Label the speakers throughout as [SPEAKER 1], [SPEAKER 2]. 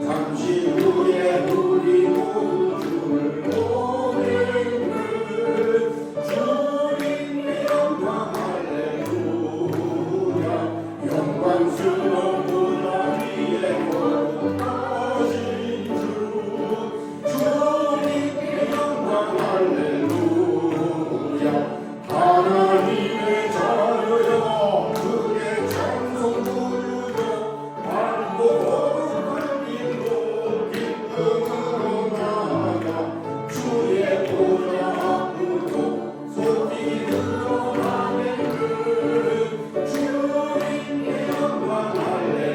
[SPEAKER 1] 잠시 후에 우리 모두 주를 보는 주님의 영광 할렐루야. 영광스러운 무덤 위에 거룩하신 주 주님의 영광 할렐루야. 하나님의 자녀여 주의 찬송 부르며 밝고 거룩한 길로 기쁨으로 나아가 주의 보좌 앞으로 소리 들어가는 주님의 영광 할렐루야.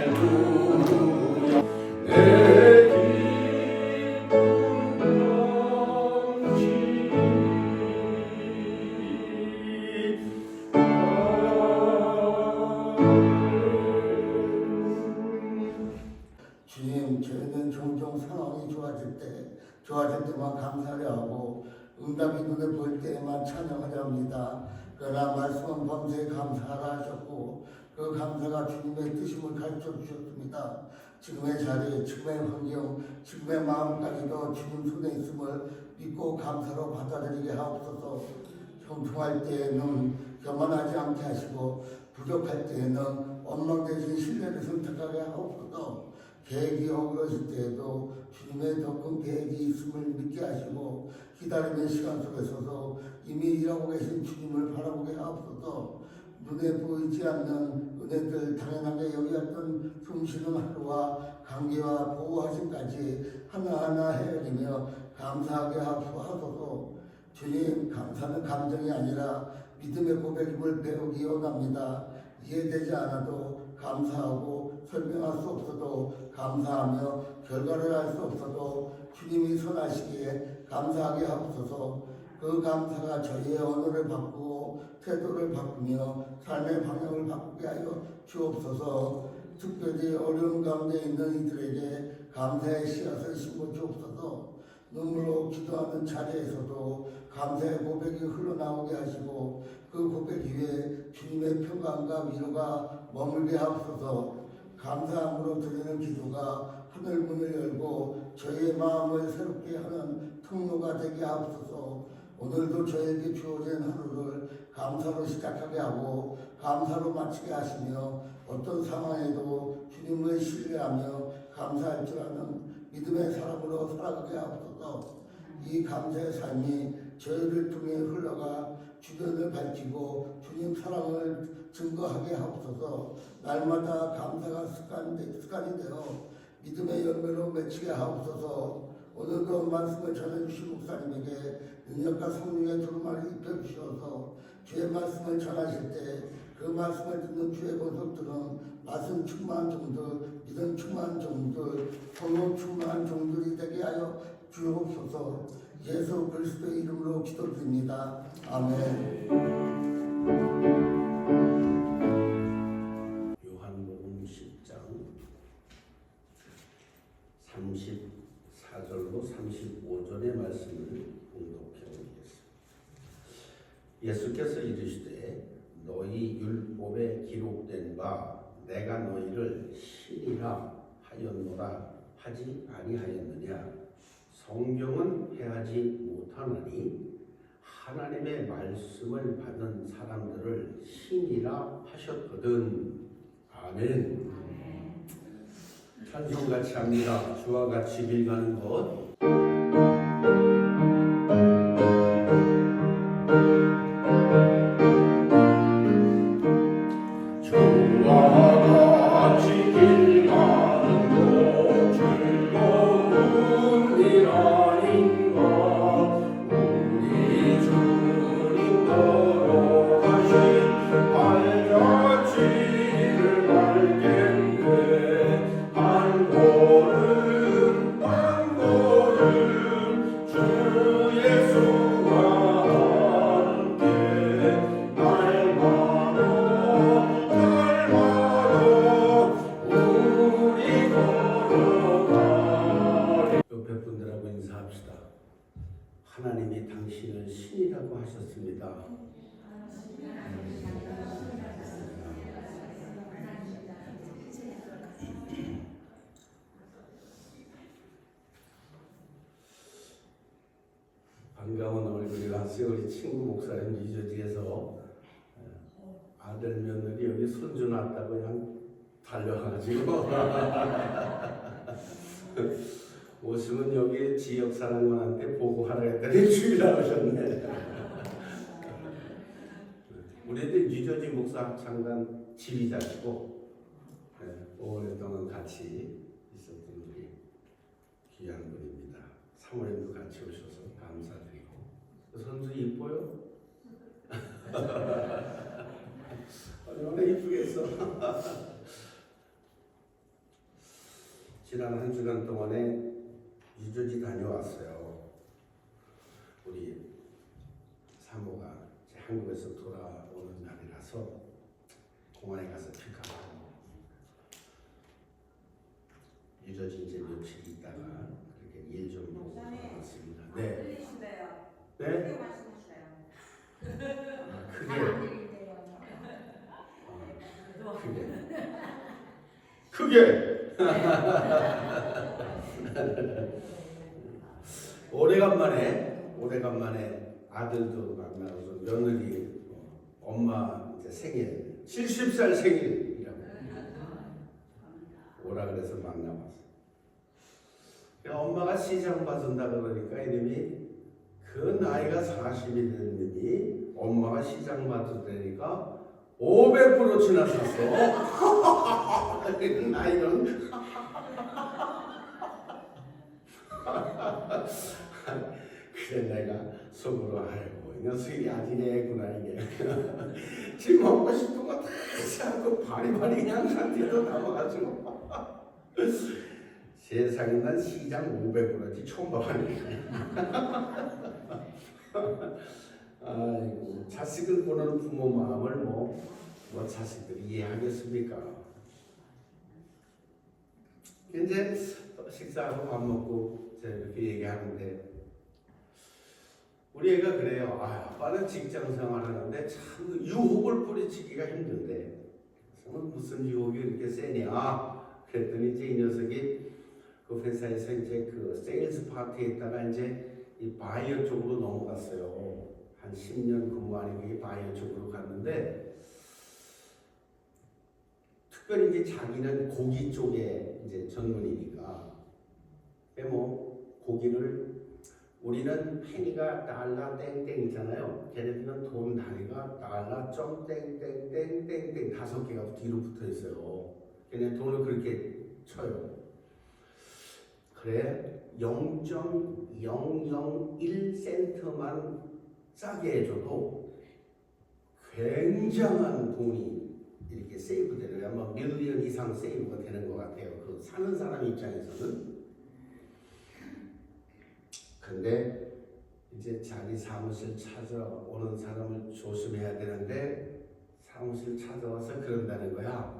[SPEAKER 1] 내 기쁨 넘치니
[SPEAKER 2] 주님, 저희는 종종 상황이 좋아질 때만 감사하려 하고 응답이 눈에 보일 때에만 찬양하려 합니다. 그러나 말씀은 범사에 감사하라 하셨고 그 감사가 주님의 뜻임을 가르쳐 주셨습니다. 지금의 자리, 지금의 환경, 지금의 마음까지도 주님 손에 있음을 믿고 감사로 받아들이게 하옵소서. 형통할 때에는 교만하지 않게 하시고 부족할 때에는 원망 대신 신뢰를 선택하게 하옵소서. 계획이 어그러질 때에도 주님의 더 큰 계획이 있음을 믿게 하시고 기다림의 시간 속에서도 이미 일하고 계신 주님을 바라보게 하옵소서. 눈에 보이지 않는 은혜들 당연하게 여기었던 숨쉬는 하루와 감기와 보호하심까지 하나하나 헤아리며 감사하게 하소서. 주님, 감사는 감정이 아니라 믿음의 고백임을 배우기 원합니다. 이해되지 않아도 감사하고 설명할 수 없어도 감사하며 결과를 알 수 없어도 주님이 선하시기에 감사하게 하옵소서. 그 감사가 저희의 언어를 바꾸고 태도를 바꾸며 삶의 방향을 바꾸게 하여 주옵소서. 특별히 어려운 가운데 있는 이들에게 감사의 씨앗을 심어 주옵소서. 눈물로 기도하는 자리에서도 감사의 고백이 흘러나오게 하시고 그 고백 위에 주님의 평강과 위로가 머물게 하옵소서. 감사함으로 드리는 기도가 하늘 문을 열고 저희의 마음을 새롭게 하는 통로가 되게 하옵소서. 오늘도 저에게 주어진 하루를 감사로 시작하게 하고 감사로 마치게 하시며 어떤 상황에도 주님을 신뢰하며 감사할 줄 아는 믿음의 사람으로 살아가게 하옵소서. 이 감사의 삶이 저희를 통해 흘러가 주변을 밝히고 주님 사랑을 증거하게 하옵소서. 날마다 감사가 습관이 되어 믿음의 열매로 맺히게 하옵소서. 오늘도 말씀을 전해주신 목사님에게 능력과 성령의 두루마리를 입혀주셔서 주의 말씀을 전하실 때 그 말씀을 듣는 주의 권속들은 말씀 충만한 종들, 믿음 충만한 종들, 성령 충만한 종들이 되게 하여 주옵소서. 예수 그리스도의 이름으로 기도드립니다. 아멘.
[SPEAKER 3] 요한복음 10장 34절로 35절의 말씀을 봉독해 보겠습니다. 예수께서 이르시되 너희 율법에 기록된 바 내가 너희를 신이라 하였노라 하지 아니하였느냐. 성경은 해하지 못하나니 하나님의 말씀을 받은 사람들을 신이라 하셨거든. 아멘. 찬송같이 합니다. 주와 같이 길 가는 것. 하나님이 당신을 신이라고 하셨습니다. 반가운 얼굴이 왔어요. 우리 친구 목사님 유저지에서 아들 며느리 여기 손주 낳았다고 그냥 달려가지고 오시면 여기 지역 사람들한테 보고하라 했더니 주일날 오셨네. 우리들 유저지 목사 합창단 지휘자시고 오랫동안 같이 있었던 우리 귀한 분입니다. 사모님도 같이 오셔서 감사드리고 손주 이뻐요? 얼마나 이쁘겠어. 지난 한 주간 동안에 유저지 다녀왔어요. 우리 사모가 이제 한국에서 돌아오는 날이라서 공항에 가서 픽업하고 유저지 이제 며칠 있다가 그렇게 일 좀 보고 왔습니다. 네.
[SPEAKER 4] 들리신대요.
[SPEAKER 3] 네?
[SPEAKER 4] 크게 말씀하세요.
[SPEAKER 3] 크게.
[SPEAKER 4] 들리신대요.
[SPEAKER 3] 크게. 오래간만에 아들도 만나서 며느리 엄마 이제 생일 70살 생일이라고 오라 그래서 만나봤어. 엄마가 시장 봐준다 그러니까 이놈이 그 나이가 40이 된 놈이 엄마가 시장 봐준다니까 500% 지나섰어. 나이는 그래 내가 속으로 아이고 이 녀석이 아직 애구나 이게. 지금 먹고 싶은 거 다 사고 바리바리 그냥 상태로 남아가지고 세상에 난 시장 500%지 처음 봐봤네. 아이고 자식을 보는 부모 마음을 뭐 자식들이 이해하겠습니까? 이제 식사하고 밥 먹고 이렇게 얘기하는데 우리 애가 그래요. 아빠는 직장 생활하는데 참 유혹을 뿌리치기가 힘든데 무슨 유혹이 이렇게 세냐? 그랬더니 이제 이 녀석이 그 회사에서 이제 그 세일즈 파트에 있다가 이제 이 바이오 쪽으로 넘어갔어요. 한 10년 근무하니까 이 바이오 쪽으로 갔는데 특별히 이제 자기는 고기 쪽에 이제 전문이니까 뭐 고기를 우리는 페니가 달러 땡땡 있잖아요. 걔네들은 돈 단위가 달러 점 땡땡땡땡땡 5개가 뒤로 붙어 있어요. 걔네 돈을 그렇게 쳐요. 그래 0.001센트만 싸게 해줘도 굉장한 돈이 이렇게 세이브되는 아마 밀리언 이상 세이브가 되는 것 같아요. 그 사는 사람 입장에서는. 근데 이제 자기 사무실 찾아오는 사람을 조심해야 되는데 사무실 찾아와서 그런다는 거야.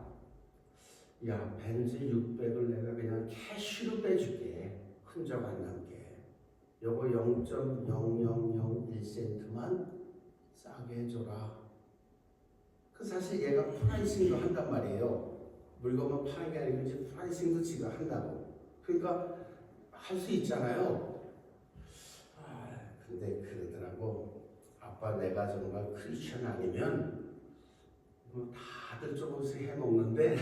[SPEAKER 3] 야, 벤츠 600을 내가 그냥 캐시로 빼줄게. 흔적 안 남게. 요거 0.0001센트만 싸게 해줘라. 그 사실 얘가 프라이싱도 한단 말이에요. 물건만 파는 게 아니고 이제 프라이싱도 지가 한다고. 그러니까 할 수 있잖아요. 근데 그러더라고. 아빠 내가 정말 크리스천 아니면 뭐 다들 조금씩 해먹는데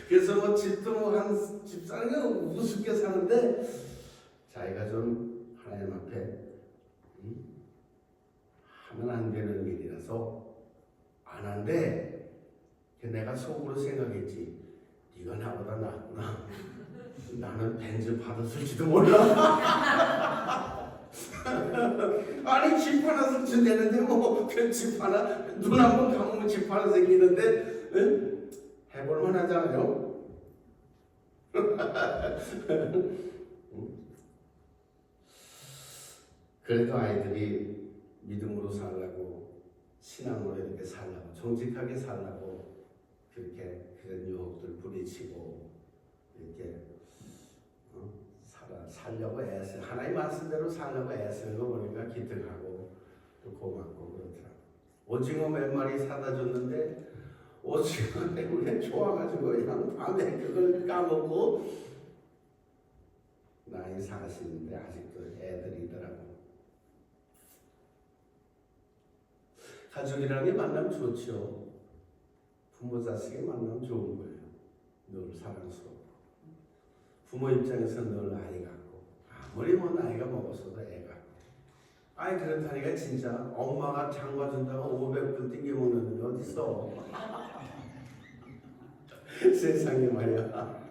[SPEAKER 3] 그래서 뭐 집도 뭐 한 집사는 우습게 사는데 자기가 좀 하나님 앞에 하면 안 되는 일이라서 안 한대. 내가 속으로 생각했지. 네가 나보다 낫구나. 나는 벤츠 받았을지도 몰라. 아니 집 하나 설치되는데 뭐 집 하나 눈 한 번 감으면 집 하나 생기는데 응? 해볼만 하잖아요. 그래도 아이들이 믿음으로 살라고 신앙으로 이렇게 살라고 정직하게 살라고 그렇게 그런 유혹들 부딪히고 이렇게 살려고 애쓰 하나님 말씀대로 살려고 애쓰는 거 보니까 기특하고 또 고맙고 그렇더라고. 오징어 몇 마리 사다 줬는데 오징어 때문에 좋아가지고 그냥 밤에 그걸 까먹고 나이 40인데 아직도 애들이더라고. 가족이라는 게 만나면 좋죠. 부모 자식의 만나면 좋은 거예요. 늘 사랑스럽고. 부모 입장에서 늘 아이 같고, 아무리 뭐 나이가 먹었어도 애 같고. 아이 그렇다니까 진짜 엄마가 장 봐준다고 500불 띵겨 먹는 게 어딨어. 세상에 말이야.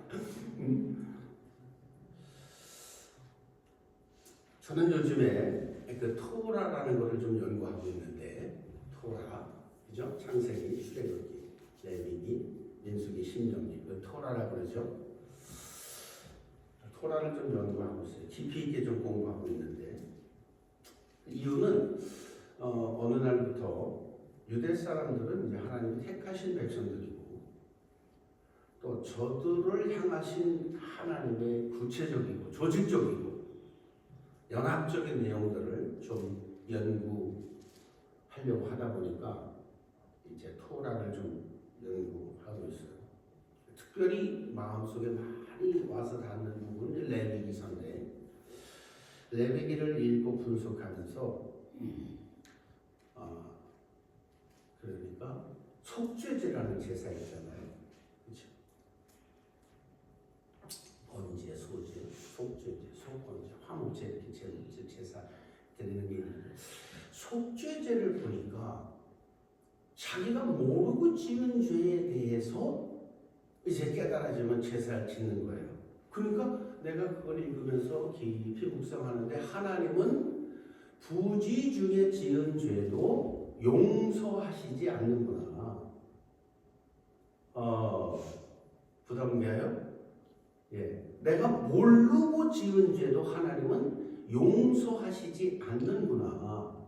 [SPEAKER 3] 저는 요즘에 그 토라라는 것을 좀 연구하고 있는데, 토라, 그죠? 창세기, 출애굽기, 레위기, 민수기, 신명기, 그 토라라고 그러죠. 토라를 좀 연구하고 있어요. 깊이 있게 좀 공부하고 있는데, 이유는 어느 날부터 유대 사람들은 이제 하나님이 택하신 백성들이고, 또 저들을 향하신 하나님의 구체적이고 조직적이고 연합적인 내용들을 좀 연구하려고 하다 보니까 이제 토라를 좀 연구하고 있어요. 특별히 마음속에 많이 와서 닿는 부분이 레위기서인데, 레위기를 읽고 분석하면서 그러니까 속죄제라는 제사 있잖아요. 그렇죠? 번제, 소제, 속죄제, 속건제, 화목제 이렇게 제사 드리는 게 있는데, 속죄제를 보니까 자기가 모르고 지은 죄에 대해서 이제 깨달아지면 제사를 짓는 거예요. 그러니까 내가 그걸 읽으면서 깊이 묵상하는데, 하나님은 부지 중에 지은 죄도 용서하시지 않는구나. 부담돼요? 예, 내가 모르고 지은 죄도 하나님은 용서하시지 않는구나.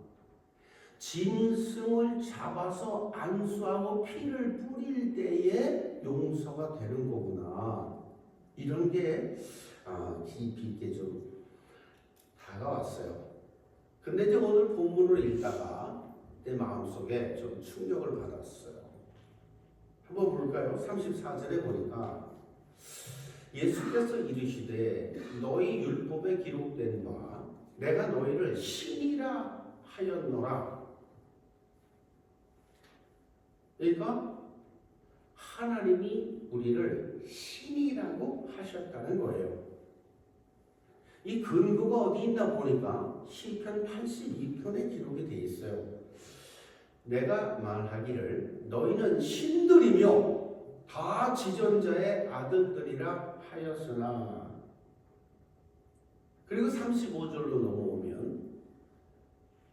[SPEAKER 3] 짐승을 잡아서 안수하고 피를 뿌릴 때에 용서가 되는 거구나. 이런 게 깊이 있게 좀 다가왔어요. 근데 이제 오늘 본문을 읽다가 내 마음속에 좀 충격을 받았어요. 한번 볼까요? 34절에 보니까 예수께서 이르시되 너희 율법에 기록된 바 내가 너희를 신이라 하였노라. 그러니까 하나님이 우리를 신이라고 하셨다는 거예요. 이 근거가 어디 있나 보니까 시편 82편에 기록이 되어 있어요. 내가 말하기를 너희는 신들이며 다 지존자의 아들들이라 하였으나, 그리고 35절로 넘어오면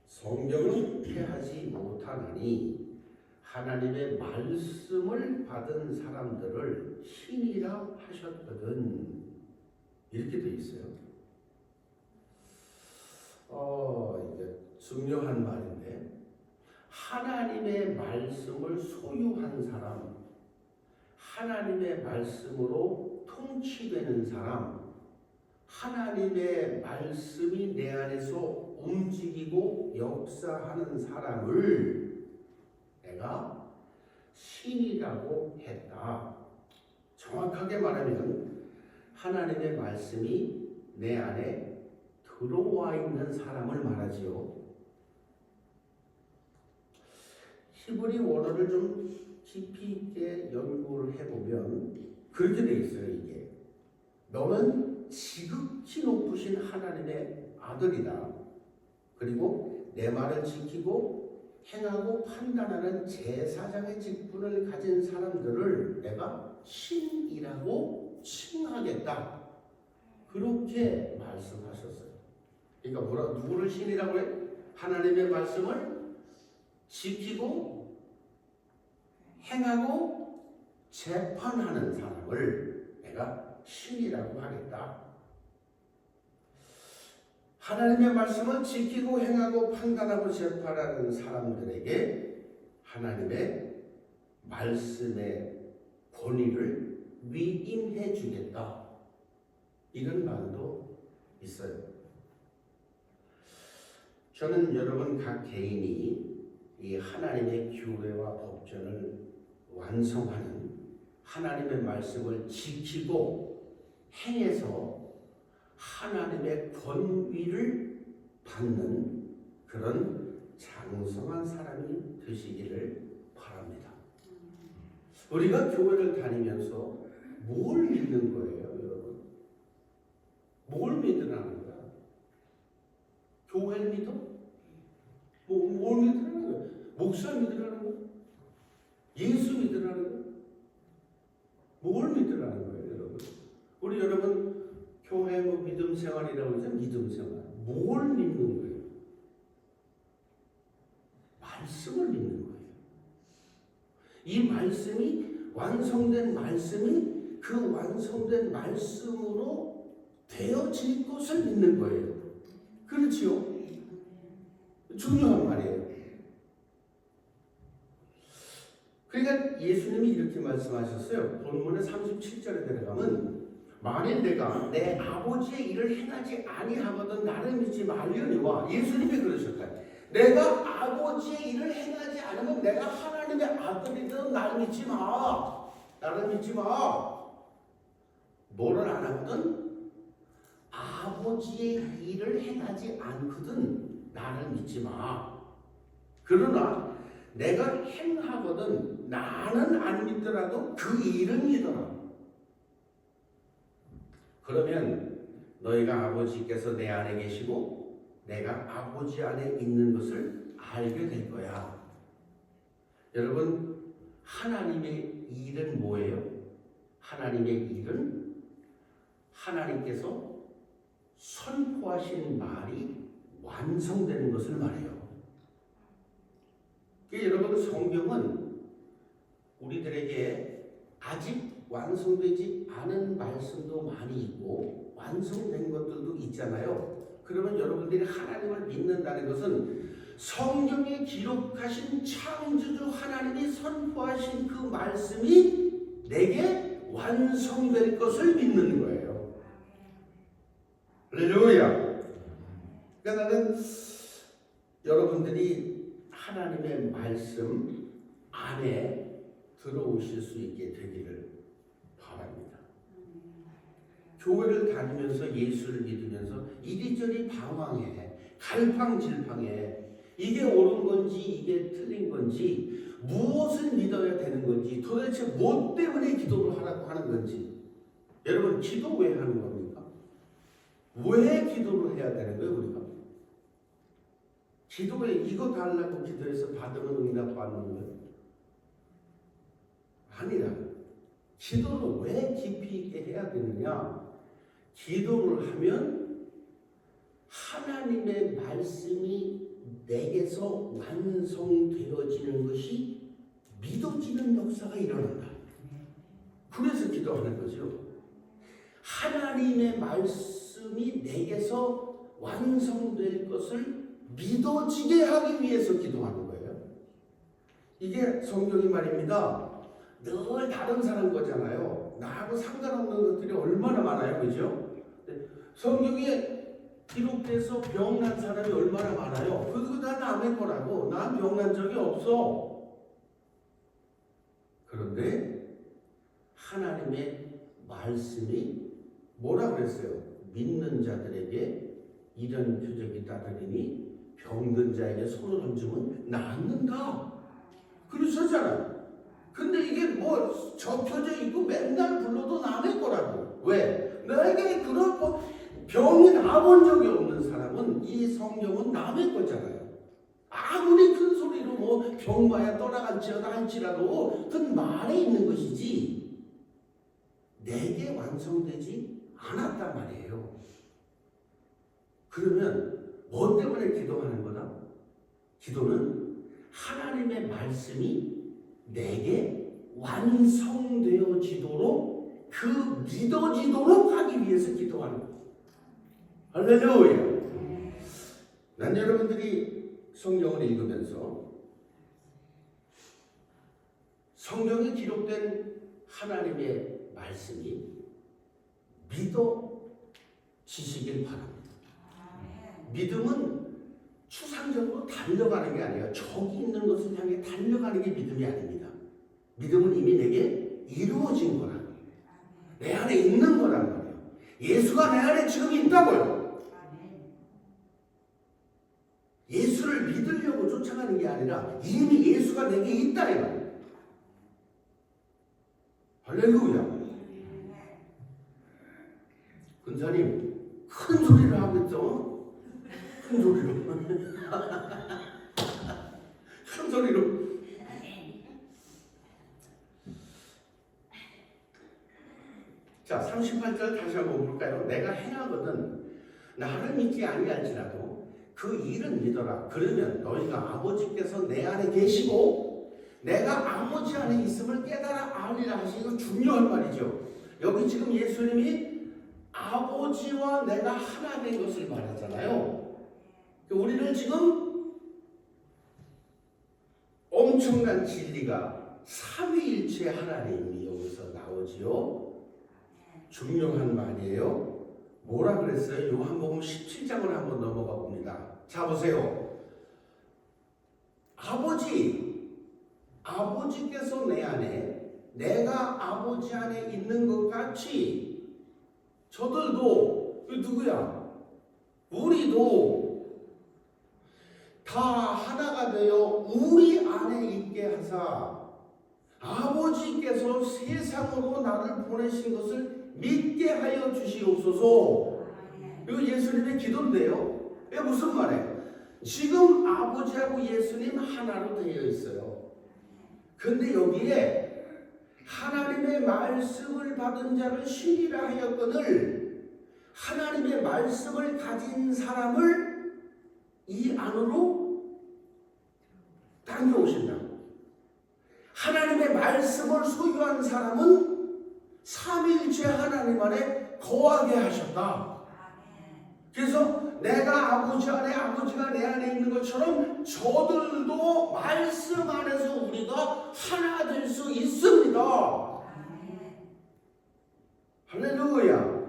[SPEAKER 3] 성경은 폐하지 못하나니 하나님의 말씀을 받은 사람들을 신이라 하셨거든. 이렇게 되어 있어요. 이게 중요한 말인데, 하나님의 말씀을 소유한 사람, 하나님의 말씀으로 통치되는 사람, 하나님의 말씀이 내 안에서 움직이고 역사하는 사람을 내가 신이라고 했다. 정확하게 말하면 하나님의 말씀이 내 안에 들어와 있는 사람을 말하지요. 히브리 원어를 좀 깊이 있게 연구를 해보면 그렇게 돼 있어요. 이게 너는 지극히 높으신 하나님의 아들이다. 그리고 내 말을 지키고 행하고 판단하는 제사장의 직분을 가진 사람들을 내가 신이라고 칭하겠다. 그렇게 말씀하셨어요. 그러니까 누구를 신이라고 해? 하나님의 말씀을 지키고 행하고 재판하는 사람을 내가 신이라고 하겠다. 하나님의 말씀을 지키고 행하고 판단하고 재판하는 사람들에게 하나님의 말씀의 권위를 위임해 주겠다. 이런 말도 있어요. 저는 여러분 각 개인이 이 하나님의 규례와 법전을 완성하는, 하나님의 말씀을 지키고 행해서 하나님의 권위를 받는 그런 장성한 사람이 되시기를 바랍니다. 우리가 교회를 다니면서 뭘 믿는 거예요, 여러분? 뭘 믿으라는 거야? 교회를 믿어? 뭘 믿으라는 거야? 목사 믿으라는 거야? 예수 믿으라는 거야? 뭘 믿으라는 거예요, 여러분? 우리 여러분 교회 믿음 생활이라고 하죠? 믿음 생활. 뭘 믿는 거예요? 말씀을 믿는 거예요. 이 말씀이 완성된 말씀이 그 완성된 말씀으로 되어질 것을 믿는 거예요. 그렇지요? 중요한 말이에요. 그러니까 예수님이 이렇게 말씀하셨어요. 본문의 37절에 들어가면 만일 내가 내 아버지의 일을 행하지 아니하거든 나를 믿지 말려니와 예수님이 그러셨다. 내가 아버지의 일을 행하지 않으면 내가 하나님의 아들이든 나를 믿지 마. 나를 믿지 마. 뭐를 안 하거든? 아버지의 일을 행하지 않거든 나를 믿지 마. 그러나 내가 행하거든 나는 안 믿더라도 그 일은 믿어라. 그러면 너희가 아버지께서 내 안에 계시고 내가 아버지 안에 있는 것을 알게 될 거야. 여러분, 하나님의 일은 뭐예요? 하나님의 일은 하나님께서 선포하신 말이 완성되는 것을 말해요. 여러분, 성경은 우리들에게 아직 완성되지 않은 말씀도 많이 있고 완성된 것들도 있잖아요. 그러면 여러분들이 하나님을 믿는다는 것은 성경에 기록하신 창조주 하나님이 선포하신 그 말씀이 내게 완성될 것을 믿는 거예요. 할렐루야. 그러니까 나는 여러분들이 하나님의 말씀 안에 들어오실 수 있게 되기를 바랍니다. 교회를 다니면서 예수를 믿으면서 이리저리 방황해, 갈팡질팡해. 이게 옳은 건지 이게 틀린 건지 무엇을 믿어야 되는 건지 도대체 뭐 때문에 기도를 하라고 하는 건지. 여러분, 기도 왜 하는 겁니까? 왜 기도를 해야 되는 거예요, 우리가? 기도에 이거 달라고 기도해서 받으면 응답 받는 거예요? 아니라 기도를 왜 깊이 있게 해야 되느냐? 기도를 하면 하나님의 말씀이 내게서 완성되어지는 것이 믿어지는 역사가 일어난다. 그래서 기도하는 거죠. 하나님의 말씀이 내게서 완성될 것을 믿어지게 하기 위해서 기도하는 거예요. 이게 성경이 말입니다. 늘 다른 사람 거잖아요. 나하고 상관없는 것들이 얼마나 많아요, 그죠? 성경에 기록돼서 병난 사람이 얼마나 많아요. 그거 다 남의 거라고. 난 병난 적이 없어. 그런데 하나님의 말씀이 뭐라 그랬어요? 믿는 자들에게 이런 표적이 따르리니 병든 자에게 손을 얹으면 낫는다. 그러셨잖아요. 근데 이게 뭐 접혀져 있고 맨날 불러도 남의 거라고. 왜? 나에게 그런 병이 나본 적이 없는 사람은 이 성경은 남의 거잖아요. 아무리 큰 소리로 뭐 병마야 떠나갈지어다 할지라도 그건 말에 있는 것이지 내게 완성되지 않았단 말이에요. 그러면 뭐 때문에 기도하는 거다? 기도는 하나님의 말씀이 내게 완성되어지도록 그 믿어지도록 하기 위해서 기도하는 거예요. 할렐루야. 난 여러분들이 성경을 읽으면서 성경에 기록된 하나님의 말씀이 믿어지시길 바랍니다. 믿음은 추상적으로 달려가는 게 아니에요. 저기 있는 것을 향해 달려가는 게 믿음이 아닙니다. 믿음은 이미 내게 이루어진 거라고. 내 안에 있는 거란 말이에요. 예수가 내 안에 지금 있다고요. 예수를 믿으려고 쫓아가는 게 아니라 이미 예수가 내게 있다 이 말이에요. 할렐루야. 근사님 큰 소리를 하고 있죠? 큰 소리로. 큰 소리로. 자, 38절 다시 한번 볼까요? 내가 행하거든 나를 믿지 아니할지라도 그 일은 믿어라. 그러면 너희가 아버지께서 내 안에 계시고 내가 아버지 안에 있음을 깨달아 알리라 하시는 거 중요한 말이죠. 여기 지금 예수님이 아버지와 내가 하나 된 것을 말하잖아요. 우리는 지금 엄청난 진리가 삼위일체 하나님이 여기서 나오지요. 중요한 말이에요. 뭐라 그랬어요? 요한복음 17장을 한번 넘어가 봅니다. 자 보세요. 아버지께서 내 안에 내가 아버지 안에 있는 것 같이 저들도 누구야? 우리도 다 하나가 되어 우리 안에 있게 하사 아버지께서 세상으로 나를 보내신 것을 믿게 하여 주시옵소서. 이거 예수님의 기도인데요. 이게 무슨 말이에요? 지금 아버지하고 예수님 하나로 되어 있어요. 근데 여기에 하나님의 말씀을 받은 자를 신이라 하였거늘 하나님의 말씀을 가진 사람을 이 안으로 당겨오신다. 하나님의 말씀을 소유한 사람은 삼위일체 하나님 안에 거하게 하셨다. 그래서 내가 아버지 안에 아버지가 내 안에 있는 것처럼 저들도 말씀 안에서 우리가 하나 될 수 있습니다. 할렐루야.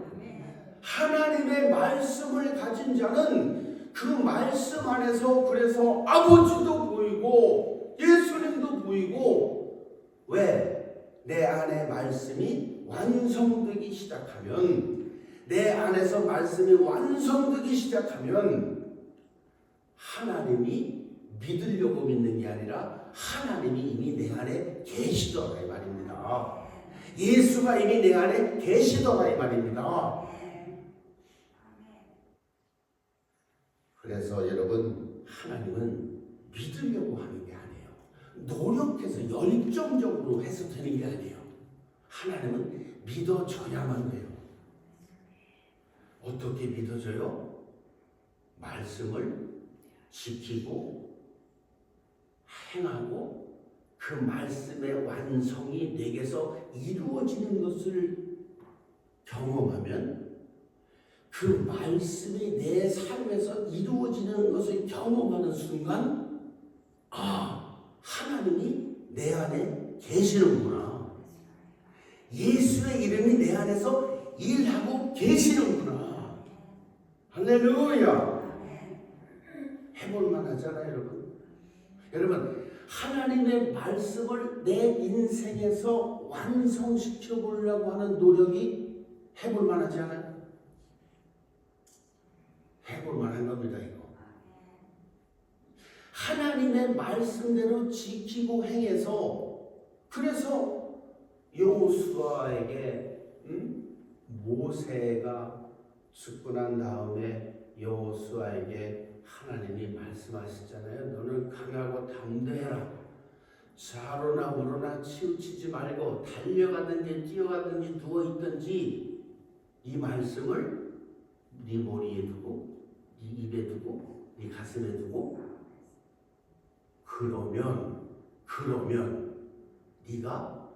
[SPEAKER 3] 하나님의 말씀을 가진 자는 그 말씀 안에서 그래서 아버지도 보이고 예수님도 보이고 왜? 내 안에 말씀이 완성되기 시작하면 내 안에서 말씀이 완성되기 시작하면 하나님이 믿으려고 믿는 게 아니라 하나님이 이미 내 안에 계시더라 이 말입니다. 예수가 이미 내 안에 계시더라 이 말입니다. 그래서 여러분 하나님은 믿으려고 하는 게 아니에요. 노력해서 열정적으로 해서 되는 게 아니에요. 하나님은 믿어져야만 돼요. 어떻게 믿어져요? 말씀을 지키고 행하고 그 말씀의 완성이 내게서 이루어지는 것을 경험하면 그 말씀이 내 삶에서 이루어지는 것을 경험하는 순간 하나님이 내 안에 계시는구나. 예수의 이름이 내 안에서 일하고 계시는구나. 할렐루야. 해볼만 하잖아요 여러분. 여러분 하나님의 말씀을 내 인생에서 완성시켜 보려고 하는 노력이 해볼만 하지 않아요? 해볼만 한 겁니다 이거. 하나님의 말씀대로 지키고 행해서 그래서 여호수아에게 모세가 죽고 난 다음에 여호수아에게 하나님이 말씀하시잖아요. 너는 강하고 담대해라. 좌로나 우로나 치우치지 말고 달려가든지 뛰어가든지 누워있든지 이 말씀을 네 머리에 두고 네 입에 두고 네 가슴에 두고 그러면 네가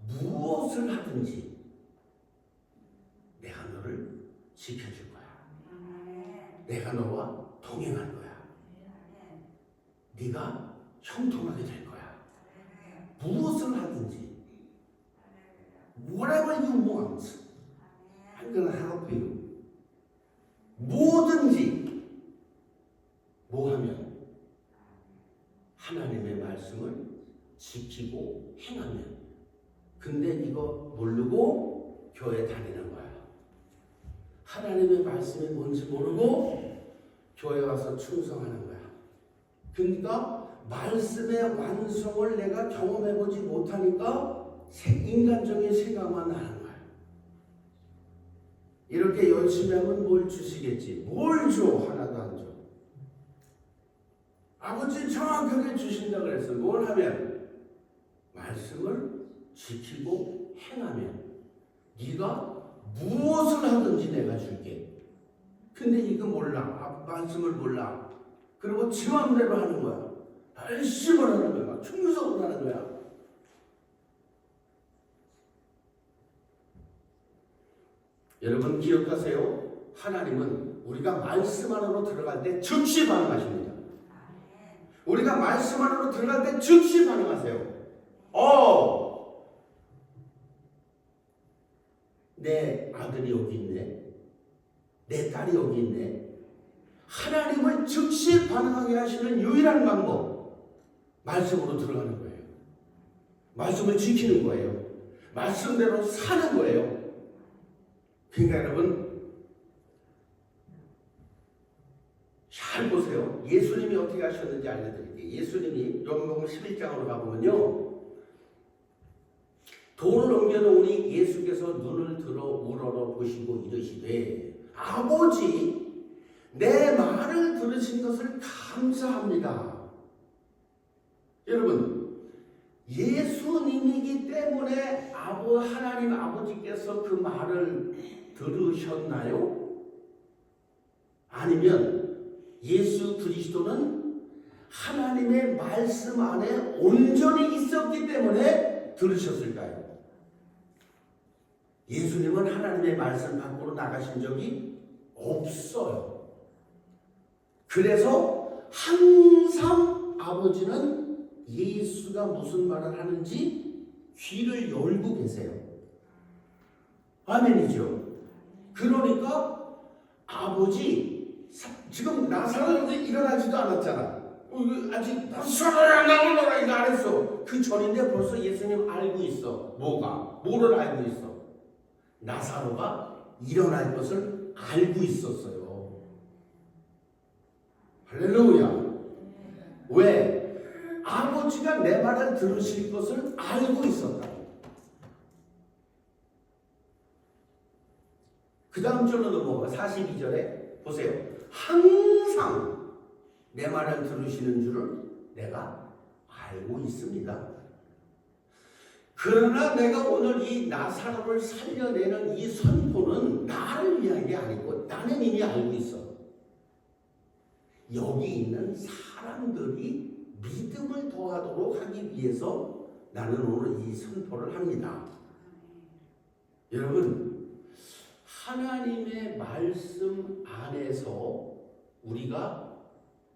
[SPEAKER 3] 무엇을 하든지 내가 너를 지켜줄 거야. 내가 너와 동행할 거야. 네가 형통하게 될 거야. 무엇을 하든지 whatever you want, I'm gonna help you. 뭐든지 뭐 하면 하나님의 말씀을 지키고 행하면 근데 이거 모르고 교회 다니는 거야. 하나님의 말씀이 뭔지 모르고 교회 와서 충성하는 거야. 그러니까 말씀의 완성을 내가 경험해보지 못하니까 인간적인 생각만 나는 거야. 이렇게 열심히 하면 뭘 주시겠지? 뭘 줘? 하나도 안 줘. 아버지 정확하게 주신다 그랬어. 뭘 하면? 말씀을 지키고 행하면 네가 무엇을 하든지 내가 줄게. 근데 이거 몰라. 말씀을 몰라. 그리고 지 맘대로 하는 거야. 열심히 하는 거야. 충성을 하는 거야. 여러분 기억하세요. 하나님은 우리가 말씀 안으로 들어갈 때 즉시 반응하십니다. 우리가 말씀 안으로 들어갈 때 즉시 반응하세요. 내 아들이 여기 있네. 내 딸이 여기 있네. 하나님을 즉시 반응하게 하시는 유일한 방법, 말씀으로 들어가는 거예요. 말씀을 지키는 거예요. 말씀대로 사는 거예요. 그러니까 여러분 잘 보세요. 예수님이 어떻게 하셨는지 알려드릴게요. 예수님이 요한복음 11장으로 가보면요, 돌을 옮겨놓으니 예수께서 눈을 들어 우러러 보시고 이르시되 아버지 내 말을 들으신 것을 감사합니다. 여러분 예수님이기 때문에 하나님 아버지께서 그 말을 들으셨나요? 아니면 예수 그리스도는 하나님의 말씀 안에 온전히 있었기 때문에 들으셨을까요? 예수님은 하나님의 말씀 밖으로 나가신 적이 없어요. 그래서 항상 아버지는 예수가 무슨 말을 하는지 귀를 열고 계세요. 아멘이죠. 그러니까 아버지 지금 나사로도 일어나지도 않았잖아. 아직 나사로야 나오너라 이거 안 했어. 그 전인데 벌써 예수님 알고 있어. 뭐를 알고 있어? 나사로가 일어날 것을 알고 있었어요. 할렐루야. 왜? 아버지가 내 말을 들으실 것을 알고 있었다. 그 다음 절로 넘어가 42절에 보세요. 항상 내 말을 들으시는 줄을 내가 알고 있습니다. 그러나 내가 오늘 이 나사로를 살려내는 이 선포는 나를 위한 게 아니고 나는 이미 알고 있어. 여기 있는 사람들이 믿음을 더하도록 하기 위해서 나는 오늘 이 선포를 합니다. 여러분 하나님의 말씀 안에서 우리가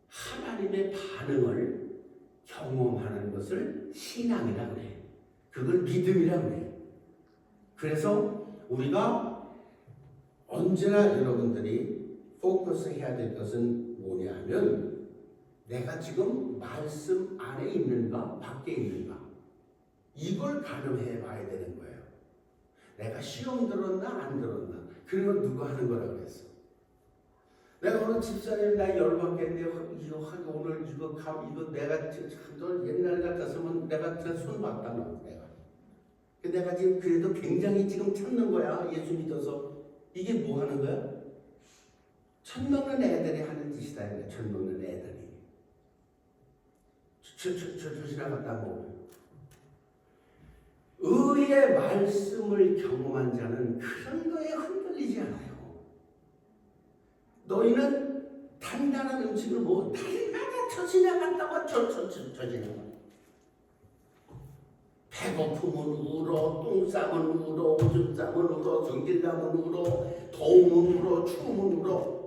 [SPEAKER 3] 하나님의 반응을 경험하는 것을 신앙이라고 그래. 그걸 믿음이라고 그래. 그래서 우리가 언제나 여러분들이 포커스 해야 될 것은 뭐냐 하면 내가 지금 말씀 안에 있는가 밖에 있는가 이걸 가늠해 봐야 되는 거예요. 내가 시험 들었나 안 들었나 그런 건 누가 하는 거라 그랬어. 내가 오늘 집사님 나 열받겠네. 이거 오늘 이거 내가 너 옛날 같았으면 내가 손 봤다 너 내가. 내가 지금 그래도 굉장히 지금 찾는 거야. 예수 믿어서 이게 뭐 하는 거야? 천 넘는 애들이 하는 짓이다. 천 넘는 애들이. 저 지나갔다 뭐. 의의 말씀을 경험한 자는 그런 거에 흔들리지 않아요. 너희는 단단한 음식을 먹어. 달마다 저 지나간다고 저 지나가. 배고픔은 울어, 똥 싸면 울어, 오줌 싸면 울어, 전길 나면 울어, 더우면 울어, 추우면 울어.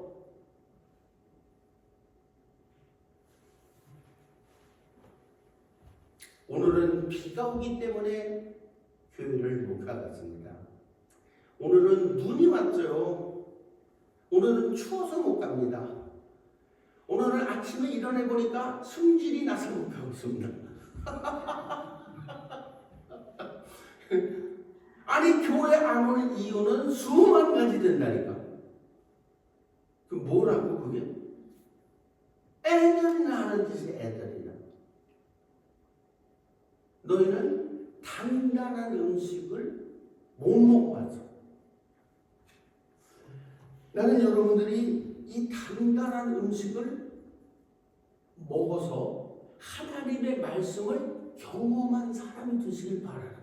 [SPEAKER 3] 오늘은 비가 오기 때문에 교회를 못 가봤습니다. 오늘은 눈이 왔어요. 오늘은 추워서 못 갑니다. 오늘은 아침에 일어나 보니까 승질이 나서 못 가고 있습니다. 아니 교회 안 오는 이유는 수만 가지 된다니까. 그 뭐라고 그게? 애들이나 하는 짓이 애들이나. 너희는 단단한 음식을 못 먹어봤어. 나는 여러분들이 이 단단한 음식을 먹어서 하나님의 말씀을 경험한 사람이 되시길 바라라.